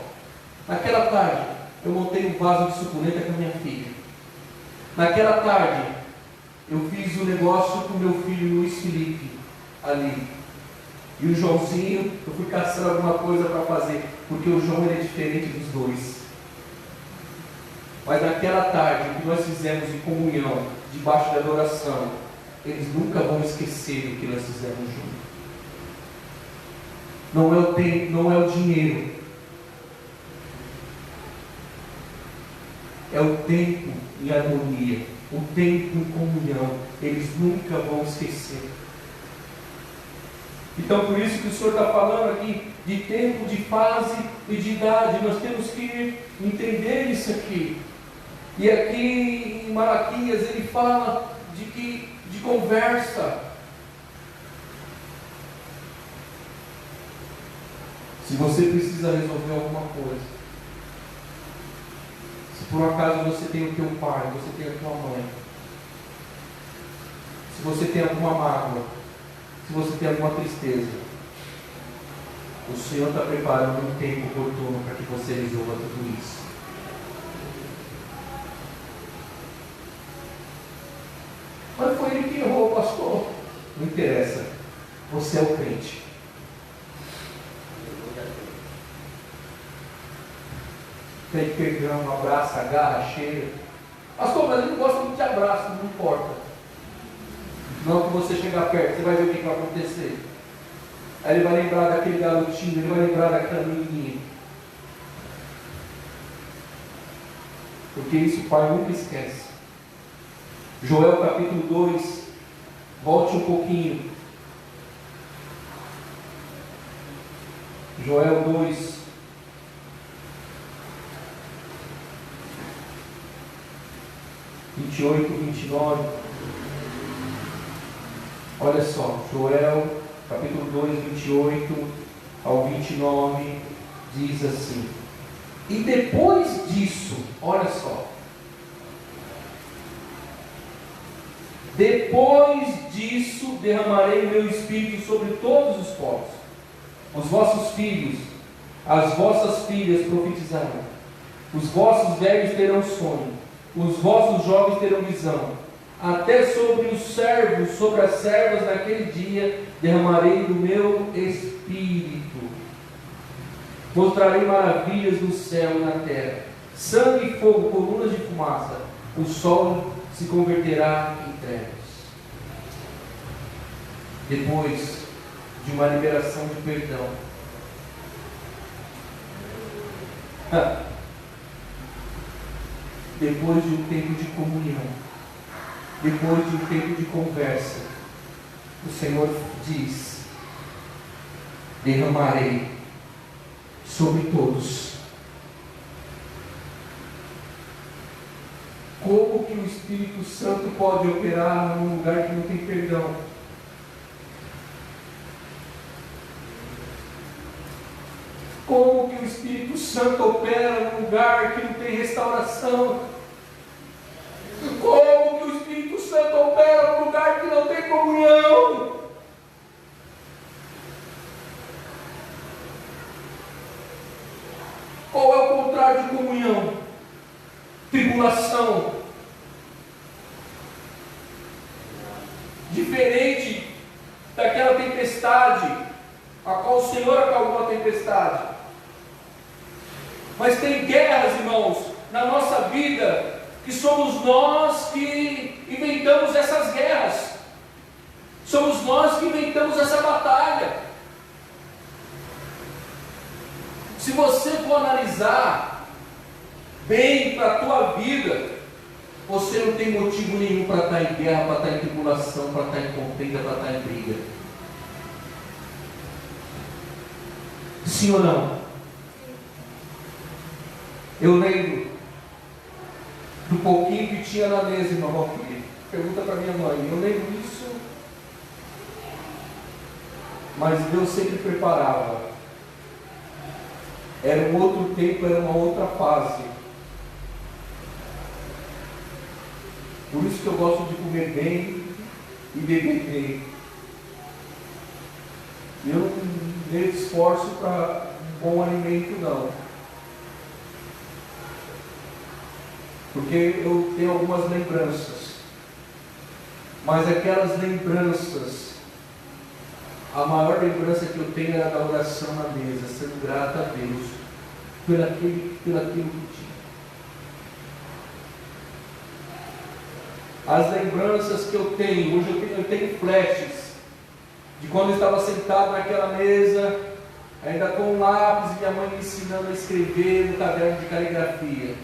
Naquela tarde, eu montei um vaso de suculenta com a minha filha. Naquela tarde, eu fiz um negócio com o meu filho Luiz Felipe, ali. E o Joãozinho, eu fui caçando alguma coisa para fazer, porque o João ele é diferente dos dois. Mas naquela tarde, o que nós fizemos em comunhão, debaixo da adoração, eles nunca vão esquecer do que nós fizemos juntos. Não é o tempo, não é o dinheiro. É o tempo em harmonia, o tempo em comunhão. Eles nunca vão esquecer. Então, por isso que o Senhor está falando aqui de tempo, de fase e de idade. Nós temos que entender isso aqui. E aqui em Malaquias ele fala de conversa. Se você precisa resolver alguma coisa, se por acaso você tem o teu pai, você tem a tua mãe, se você tem alguma mágoa, se você tem alguma tristeza, o Senhor está preparando um tempo oportuno para que você resolva tudo isso. Mas foi ele que errou, pastor. Não interessa. Você é o crente. Tem que pegar um abraço, agarra, cheira. Pastor, mas ele não gosta muito de abraço, não importa. Não que você chegar perto, você vai ver o que vai acontecer. Aí ele vai lembrar daquele garotinho, ele vai lembrar daquela menininha. Porque isso o pai nunca esquece. Joel capítulo 2, volte um pouquinho. Joel 2, vinte e 29. Olha só, Joel capítulo 2, 28 ao 29, diz assim: e depois disso, olha só, depois disso derramarei o meu espírito sobre todos os povos. Os vossos filhos, as vossas filhas profetizarão. Os vossos velhos terão sonho, os vossos jovens terão visão. Até sobre os servos, sobre as servas naquele dia, derramarei do meu espírito. Mostrarei maravilhas no céu e na terra, sangue e fogo, colunas de fumaça. O sol se converterá em trevas. Depois de uma liberação de perdão, depois de um tempo de comunhão, depois de um tempo de conversa, o Senhor diz: derramarei sobre todos. Como que o Espírito Santo pode operar num lugar que não tem perdão? Como que o Espírito Santo opera num lugar que não tem restauração? Como que o Espírito Santo opera num lugar que não tem comunhão? Qual é o contrário de comunhão? Tribulação. Diferente daquela tempestade, a qual o Senhor acalmou a tempestade. Mas tem guerras, irmãos, na nossa vida, que somos nós que inventamos essas guerras. Somos nós que inventamos essa batalha. Se você for analisar bem para a tua vida, você não tem motivo nenhum para estar em guerra, para estar em tribulação, para estar em contenda, para estar em briga. Sim ou não? Eu lembro do pouquinho que tinha na mesa, irmão aqui. Pergunta para minha mãe. Eu lembro disso, mas Deus sempre preparava. Era um outro tempo, era uma outra fase. Por isso que eu gosto de comer bem e beber bem. Eu não me esforço para um bom alimento, não. Porque eu tenho algumas lembranças. Mas aquelas lembranças, a maior lembrança que eu tenho era da oração na mesa, sendo grata a Deus por aquilo que tinha. As lembranças que eu tenho, hoje eu tenho flashes de quando eu estava sentado naquela mesa, ainda com um lápis e minha mãe me ensinando a escrever no caderno de caligrafia.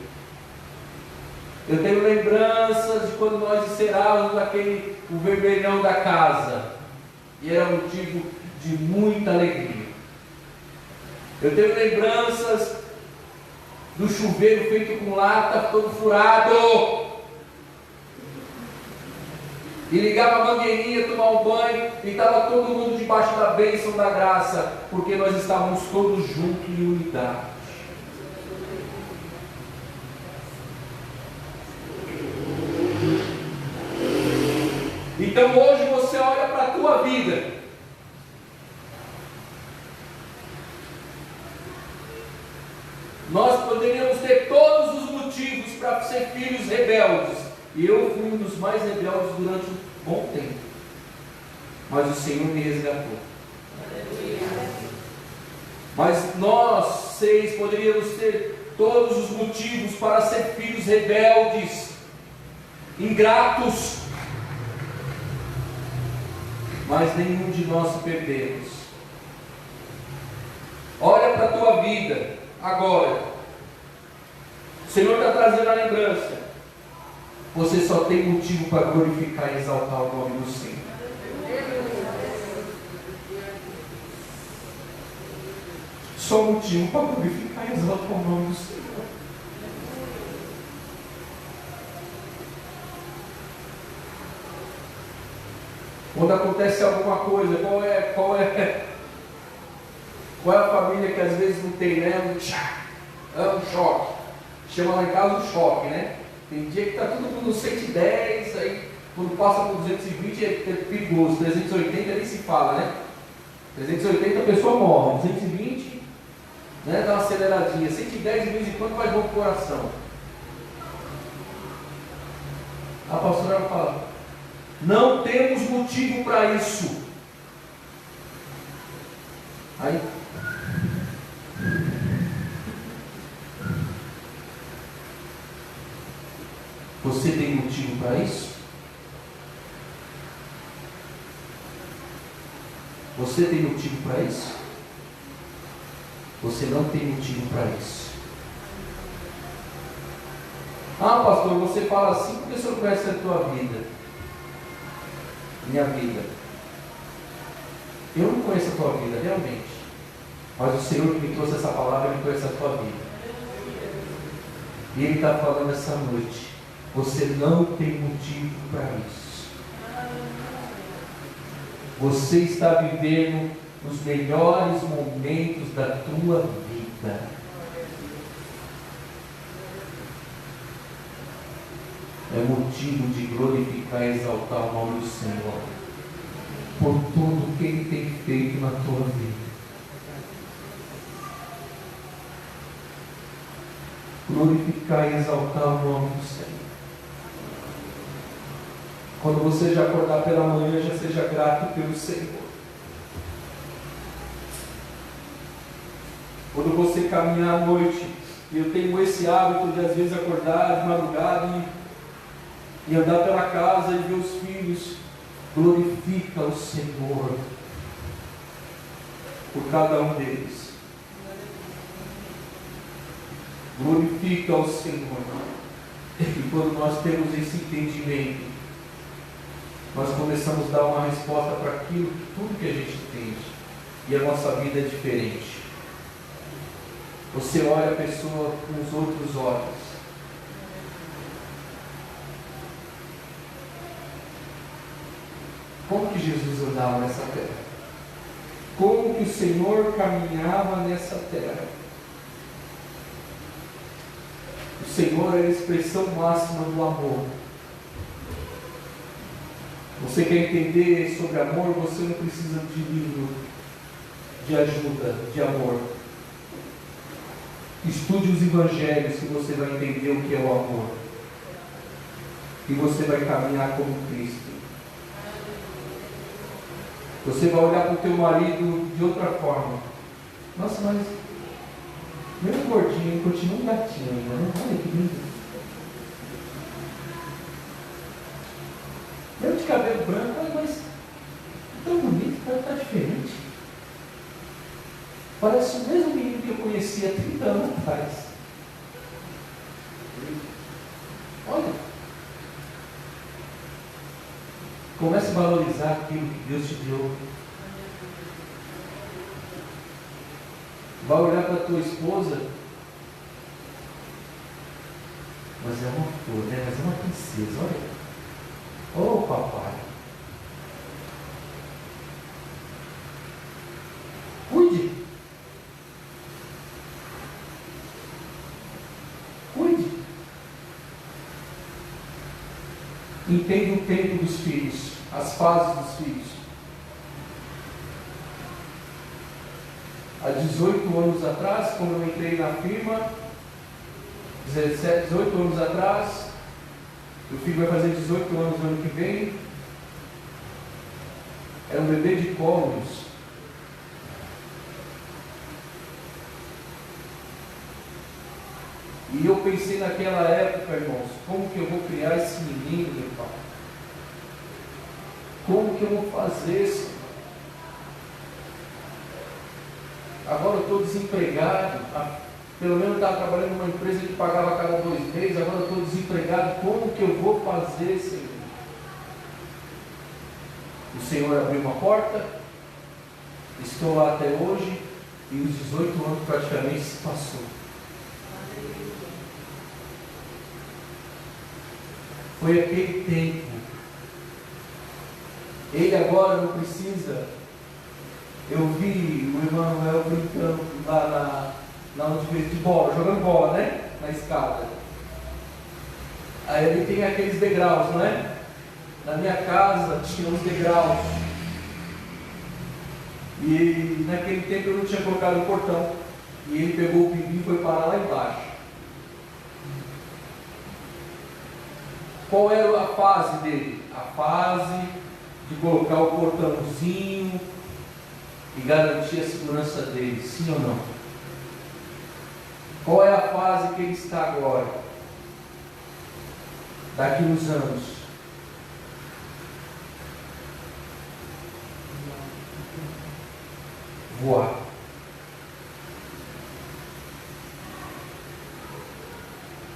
Eu tenho lembranças de quando nós encerávamos o vermelhão da casa, e era motivo de muita alegria. Eu tenho lembranças do chuveiro feito com lata, todo furado, e ligava a mangueirinha, tomar um banho, e estava todo mundo debaixo da bênção da graça, porque nós estávamos todos juntos em unidade. Então hoje você olha para a tua vida. Nós poderíamos ter todos os motivos para ser filhos rebeldes. E eu fui um dos mais rebeldes durante um bom tempo. Mas o Senhor me resgatou. Mas nós 6 poderíamos ter todos os motivos para ser filhos rebeldes, ingratos. Mas nenhum de nós se perdemos. Olha para a tua vida agora. O Senhor está trazendo a lembrança. Você só tem motivo para glorificar e exaltar o nome do Senhor. Só motivo para glorificar e exaltar o nome do Senhor. Quando acontece alguma coisa, qual é a família que às vezes não tem, né? É um choque. Chama lá em casa um choque, né? Tem dia que está todo mundo no 110, aí quando passa por 220 é perigoso. 380 nem se fala, né? 380 a pessoa morre, 220 né? Dá uma aceleradinha. 110 de vez em quando faz bom pro coração. A pastora fala: não temos motivo para isso. Aí, você tem motivo para isso? Você tem motivo para isso? Você não tem motivo para isso. Ah, pastor, você fala assim porque o senhor conhece a tua vida. Minha vida. Eu não conheço a tua vida, realmente. Mas o Senhor que me trouxe essa palavra, Ele conhece a tua vida. E Ele está falando essa noite: você não tem motivo para isso. Você está vivendo os melhores momentos da tua vida. É motivo de glorificar e exaltar o nome do Senhor por tudo que Ele tem feito na tua vida. Glorificar e exaltar o nome do Senhor. Quando você já acordar pela manhã, já seja grato pelo Senhor. Quando você caminhar à noite, eu tenho esse hábito de às vezes acordar de madrugada e andar pela casa e ver os filhos. Glorifica o Senhor por cada um deles. Glorifica o Senhor. E quando nós temos esse entendimento, nós começamos a dar uma resposta para aquilo, tudo que a gente entende. E a nossa vida é diferente. Você olha a pessoa com os outros olhos. Como que Jesus andava nessa terra? Como que o Senhor caminhava nessa terra? O Senhor é a expressão máxima do amor. Você quer entender sobre amor? Você não precisa de livro de ajuda, de amor. Estude os evangelhos que você vai entender o que é o amor. E você vai caminhar como Cristo. Você vai olhar para o teu marido de outra forma. Nossa, mas meu gordinho continua um gatinho ainda, né? Olha que lindo. Meu de cabelo branco, mas tão bonito, está diferente. Parece o mesmo menino que eu conhecia há 30 anos atrás. Olha. Comece a valorizar aquilo que Deus te deu. Vai olhar para a tua esposa. Mas é uma flor, né? Mas é uma princesa, olha. Oh, papai. Cuide. Cuide. Entenda o tempo dos filhos, as fases dos filhos. Há 18 anos atrás, quando eu entrei na firma, 18 anos atrás, o filho vai fazer 18 anos no ano que vem, era um bebê de colos. E eu pensei naquela época, irmãos, como que eu vou criar esse menino, meu pai? Como que eu vou fazer isso? Agora eu estou desempregado. Pelo menos eu estava trabalhando numa empresa que pagava a cada 2 meses. Agora eu estou desempregado. Como que eu vou fazer, Senhor? O Senhor abriu uma porta. Estou lá até hoje. E os 18 anos praticamente se passou. Foi aquele tempo. Ele agora não precisa. Eu vi o Emanuel brincando lá onde fez de bola, jogando bola, né? Na escada. Aí ele tem aqueles degraus, não é? Na minha casa tinha uns degraus. E naquele tempo eu não tinha colocado o portão. E ele pegou o pinguim e foi parar lá embaixo. Qual era a fase dele? A fase de colocar o portãozinho e garantir a segurança dele, sim ou não? Qual é a fase que ele está agora? Daqui uns anos. Voar.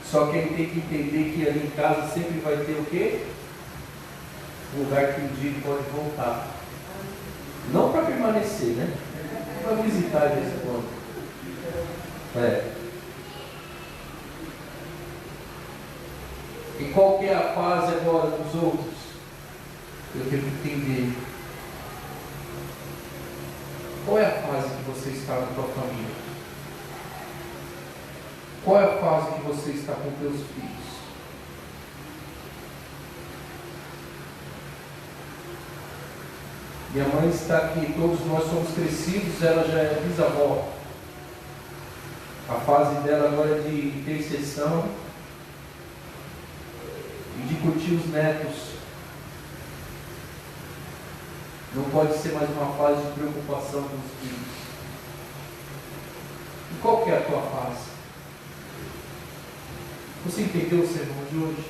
Só que ele tem que entender que ali em casa sempre vai ter o quê? Um lugar que um dia ele pode voltar. Não para permanecer, né? Para visitar de vez em quando. E qual que é a fase agora dos outros? Eu tenho que entender. Qual é a fase que você está na tua família? Qual é a fase que você está com teus filhos? Minha mãe está aqui, todos nós somos crescidos, ela já é bisavó. A fase dela agora é de intercessão e de curtir os netos. Não pode ser mais uma fase de preocupação com os filhos. E qual que é a tua fase? Você entendeu o sermão de hoje?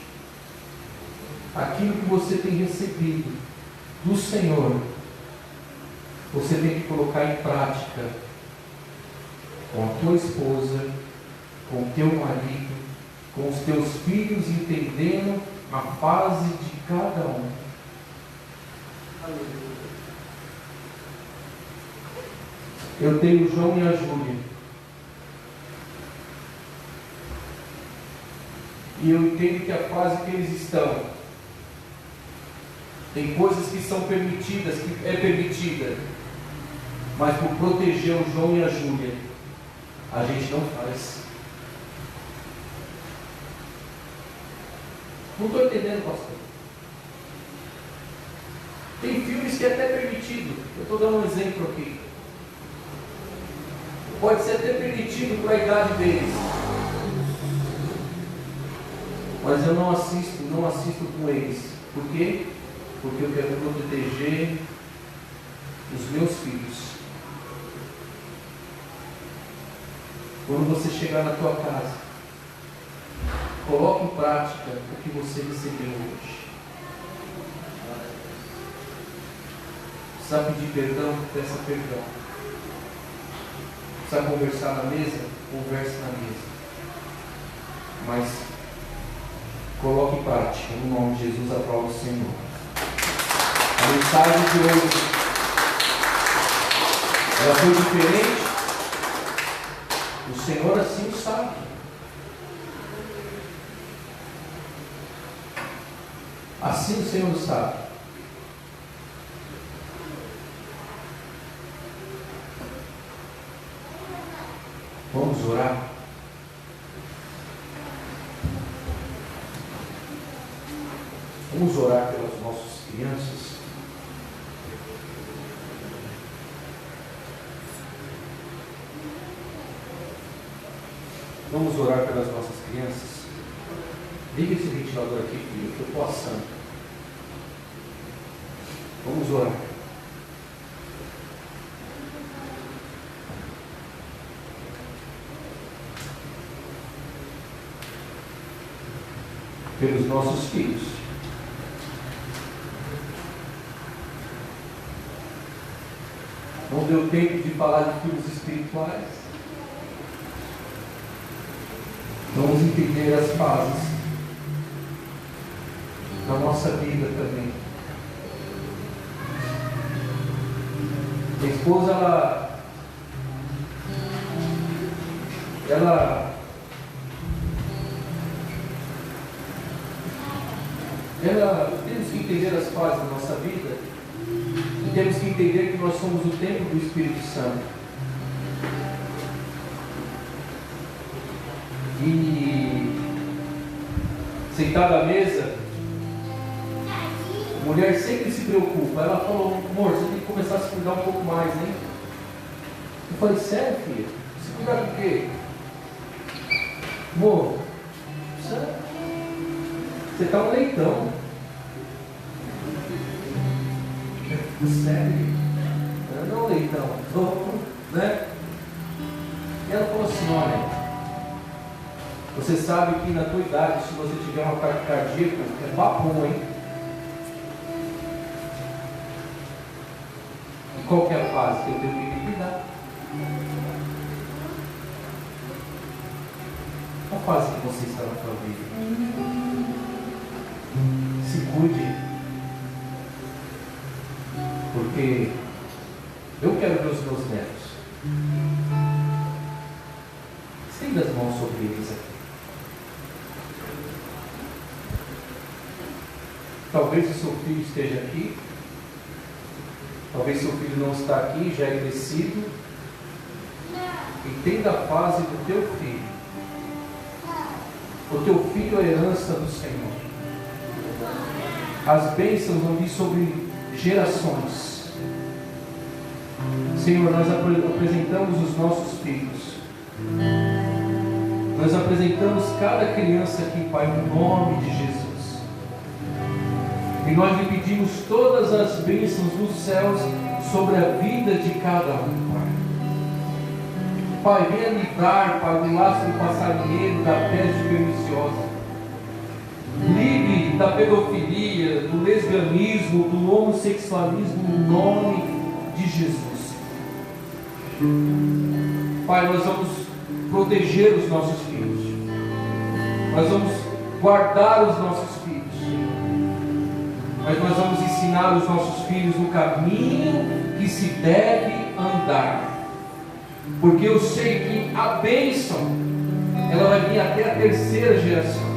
Aquilo que você tem recebido do Senhor, você tem que colocar em prática com a tua esposa, com o teu marido, com os teus filhos, entendendo a fase de cada um. Eu tenho o João e a Júlia. E eu entendo que a fase que eles estão, tem coisas que são permitidas, que é permitida, mas por proteger o João e a Júlia, a gente não faz. Não estou entendendo, pastor. Tem filmes que é até permitido. Eu estou dando um exemplo aqui. Pode ser até permitido para a idade deles. Mas eu não assisto com eles. Por quê? Porque eu quero proteger os meus filhos. Quando você chegar na tua casa, coloque em prática o que você recebeu hoje. Precisa pedir perdão? Peça perdão. Precisa conversar na mesa? Converse na mesa. Mas coloque em prática, no nome de Jesus, a prova do Senhor. A mensagem de hoje, ela foi diferente. O Senhor assim o sabe. Assim o Senhor sabe. Vamos orar? Vamos orar pelas nossas crianças. Vamos orar pelas nossas crianças. Liga esse ventilador aqui, filho, que eu estou assando. Vamos orar. Pelos nossos filhos. Não deu tempo de falar de filhos espirituais. Vamos entender as fases da nossa vida também. Minha esposa, temos que entender as fases da nossa vida e temos que entender que nós somos o templo do Espírito Santo. E sentada à mesa, a mulher sempre se preocupa. Ela falou: amor, você tem que começar a se cuidar um pouco mais, hein? Eu falei: sério, filha? Se cuidar do quê? Amor, você está um leitão. Sério? Não, leitão. Né? E ela falou assim, olha, você sabe que na tua idade, se você tiver um ataque cardíaco, é papo, hein? E qual que é a fase que eu tenho que cuidar? Qual fase que você está na sua vida? Se cuide. Porque eu quero ver os meus netos. Estenda as mãos sobre eles aqui. Talvez o seu filho esteja aqui. Talvez seu filho não está aqui, já é crescido. Entenda a fase do teu filho. O teu filho é a herança do Senhor. As bênçãos vão vir sobre gerações. Senhor, nós apresentamos os nossos filhos. Nós apresentamos cada criança aqui, Pai, no nome de Jesus. E nós lhe pedimos todas as bênçãos dos céus sobre a vida de cada um, Pai. Pai, venha livrar, Pai, do laço do passarinheiro, da peste perniciosa. Livre da pedofilia, do lesbianismo, do homossexualismo, no nome de Jesus. Pai, nós vamos proteger os nossos filhos. Nós vamos guardar os nossos filhos. Mas nós vamos ensinar os nossos filhos no caminho que se deve andar. Porque eu sei que a bênção, ela vai vir até a terceira geração.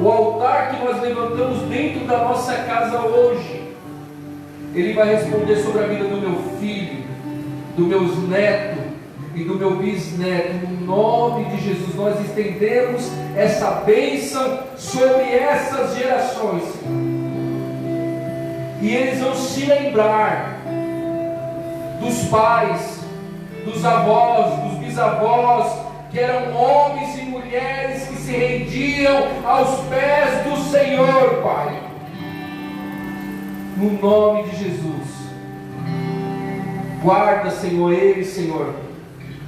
O altar que nós levantamos dentro da nossa casa hoje, ele vai responder sobre a vida do meu filho, dos meus netos e do meu bisneto. No nome de Jesus, nós estendemos essa bênção sobre essas gerações, e eles vão se lembrar dos pais, dos avós, dos bisavós, que eram homens e mulheres que se rendiam aos pés do Senhor, Pai. No nome de Jesus, guarda, Senhor, eles, Senhor,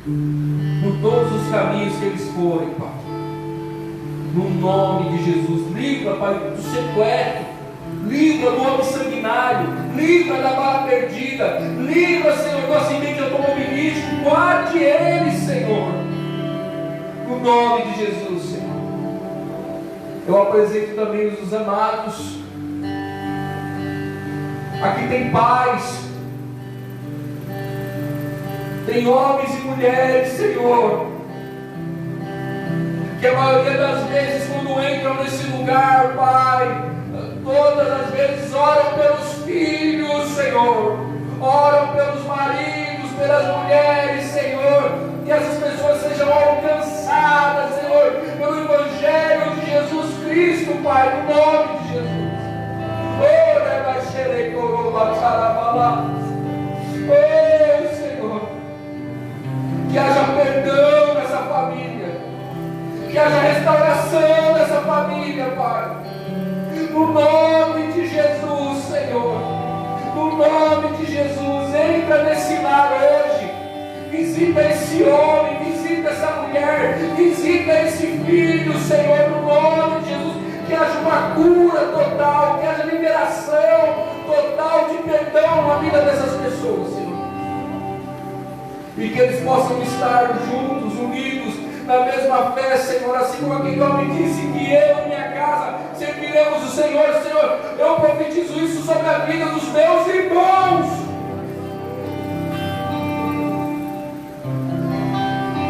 por todos os caminhos que eles forem, Pai. No nome de Jesus, livra, Pai, do sequestro, livra do homem sanguinário, livra da bala perdida, livra, Senhor, do acidente automobilístico, guarde eles, Senhor, no nome de Jesus, Senhor. Eu apresento também os amados. Aqui tem pais, tem homens e mulheres, Senhor, que a maioria das vezes, quando entram nesse lugar, Pai, todas as vezes oram pelos filhos, Senhor, oram pelos maridos, pelas mulheres, Senhor, que essas pessoas sejam alcançadas, Senhor, pelo Evangelho de Jesus Cristo, Pai, no nome de Jesus. Oh, Senhor, que haja perdão nessa família, que haja restauração nessa família, Pai, no nome de Jesus, Senhor, no nome de Jesus. Entra nesse lar hoje, visita esse homem, visita essa mulher, visita esse filho, Senhor, no nome de Jesus. Que haja uma cura total, que haja liberação total de perdão na vida dessas pessoas, Senhor, e que eles possam estar juntos, unidos, na mesma fé, Senhor, assim como aquele homem disse que eu e minha casa serviremos o Senhor. Senhor, eu profetizo isso sobre a vida dos meus irmãos,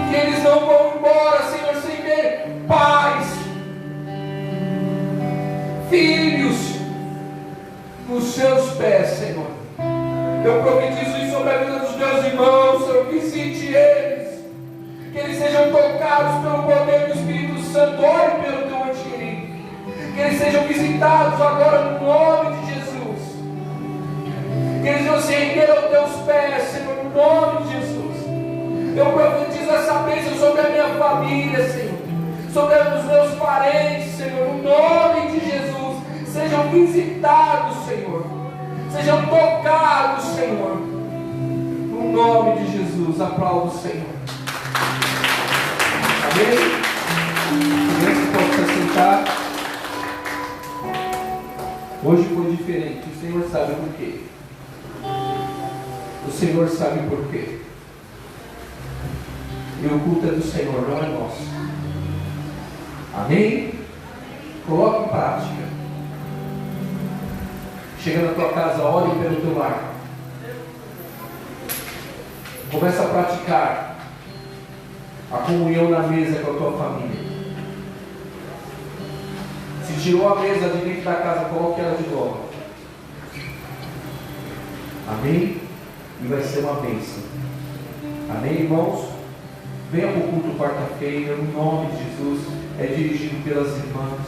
que eles não vão embora, Senhor, sem ver pais, filhos nos seus pés, Senhor. Eu profetizo isso sobre a vida dos meus irmãos, Senhor, visite eles, que eles sejam tocados pelo poder do Espírito Santo. Ore pelo teu antiquerido, que eles sejam visitados agora no nome de Jesus, que eles vão se render aos teus pés, Senhor, no nome de Jesus. Eu profetizo essa bênção sobre a minha família, Senhor, sobre os meus parentes, Senhor, no nome de Jesus. Sejam visitados, Senhor, sejam tocados, Senhor, no nome de Jesus. Aplauda o Senhor. Amém? Criança pode se sentar. Hoje foi diferente, o Senhor sabe por quê. O Senhor sabe por quê. E o culto é do Senhor, não é nosso. Amém? Coloque em prática. Chega na tua casa, ore pelo teu lar. Começa a praticar a comunhão na mesa com a tua família. Se tirou a mesa de dentro da casa, coloque ela de novo. Amém? E vai ser uma bênção. Amém, irmãos? Venha para o culto quarta-feira, no nome de Jesus. É dirigido pelas irmãs.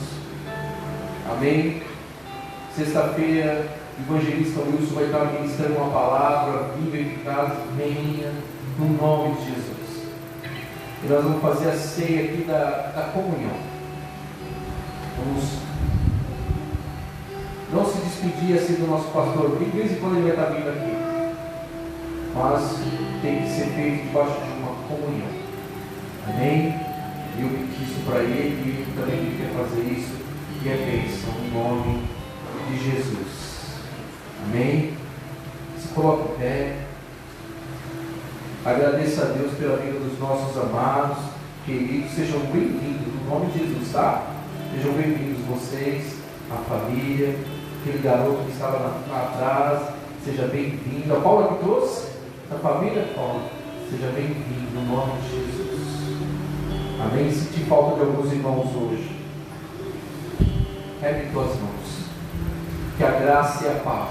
Amém? Sexta-feira, o evangelista Wilson vai estar ministrando uma palavra viva e eficaz. Venha, no nome de Jesus. E nós vamos fazer a ceia aqui da comunhão. Vamos não se despedir assim do nosso pastor, porque de vez em quando ele vai estar vindo aqui. Mas tem que ser feito debaixo de uma comunhão. Amém? Eu pedi isso para ele e ele também quer fazer isso. E é bênção, no nome de Jesus. Amém? Se coloque em pé. Agradeça a Deus pela vida dos nossos amados, queridos. Sejam bem-vindos, no nome de Jesus, tá? Sejam bem-vindos vocês, a família, aquele garoto que estava lá atrás. Seja bem-vindo. A Paula que trouxe? A família, Paula. Seja bem-vindo, no nome de Jesus. Amém? Senti falta de alguns irmãos hoje. Ergue tuas mãos. Que a graça e a paz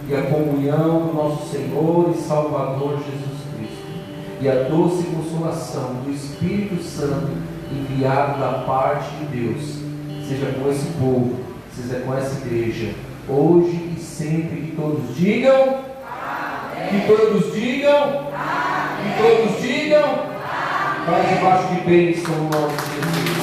e a comunhão do nosso Senhor e Salvador Jesus Cristo e a doce consolação do Espírito Santo enviado da parte de Deus seja com esse povo, seja com essa igreja, hoje e sempre. Que todos digam amém. Que todos digam amém. Que todos digam amém. Vai debaixo de bênção no nome de Jesus.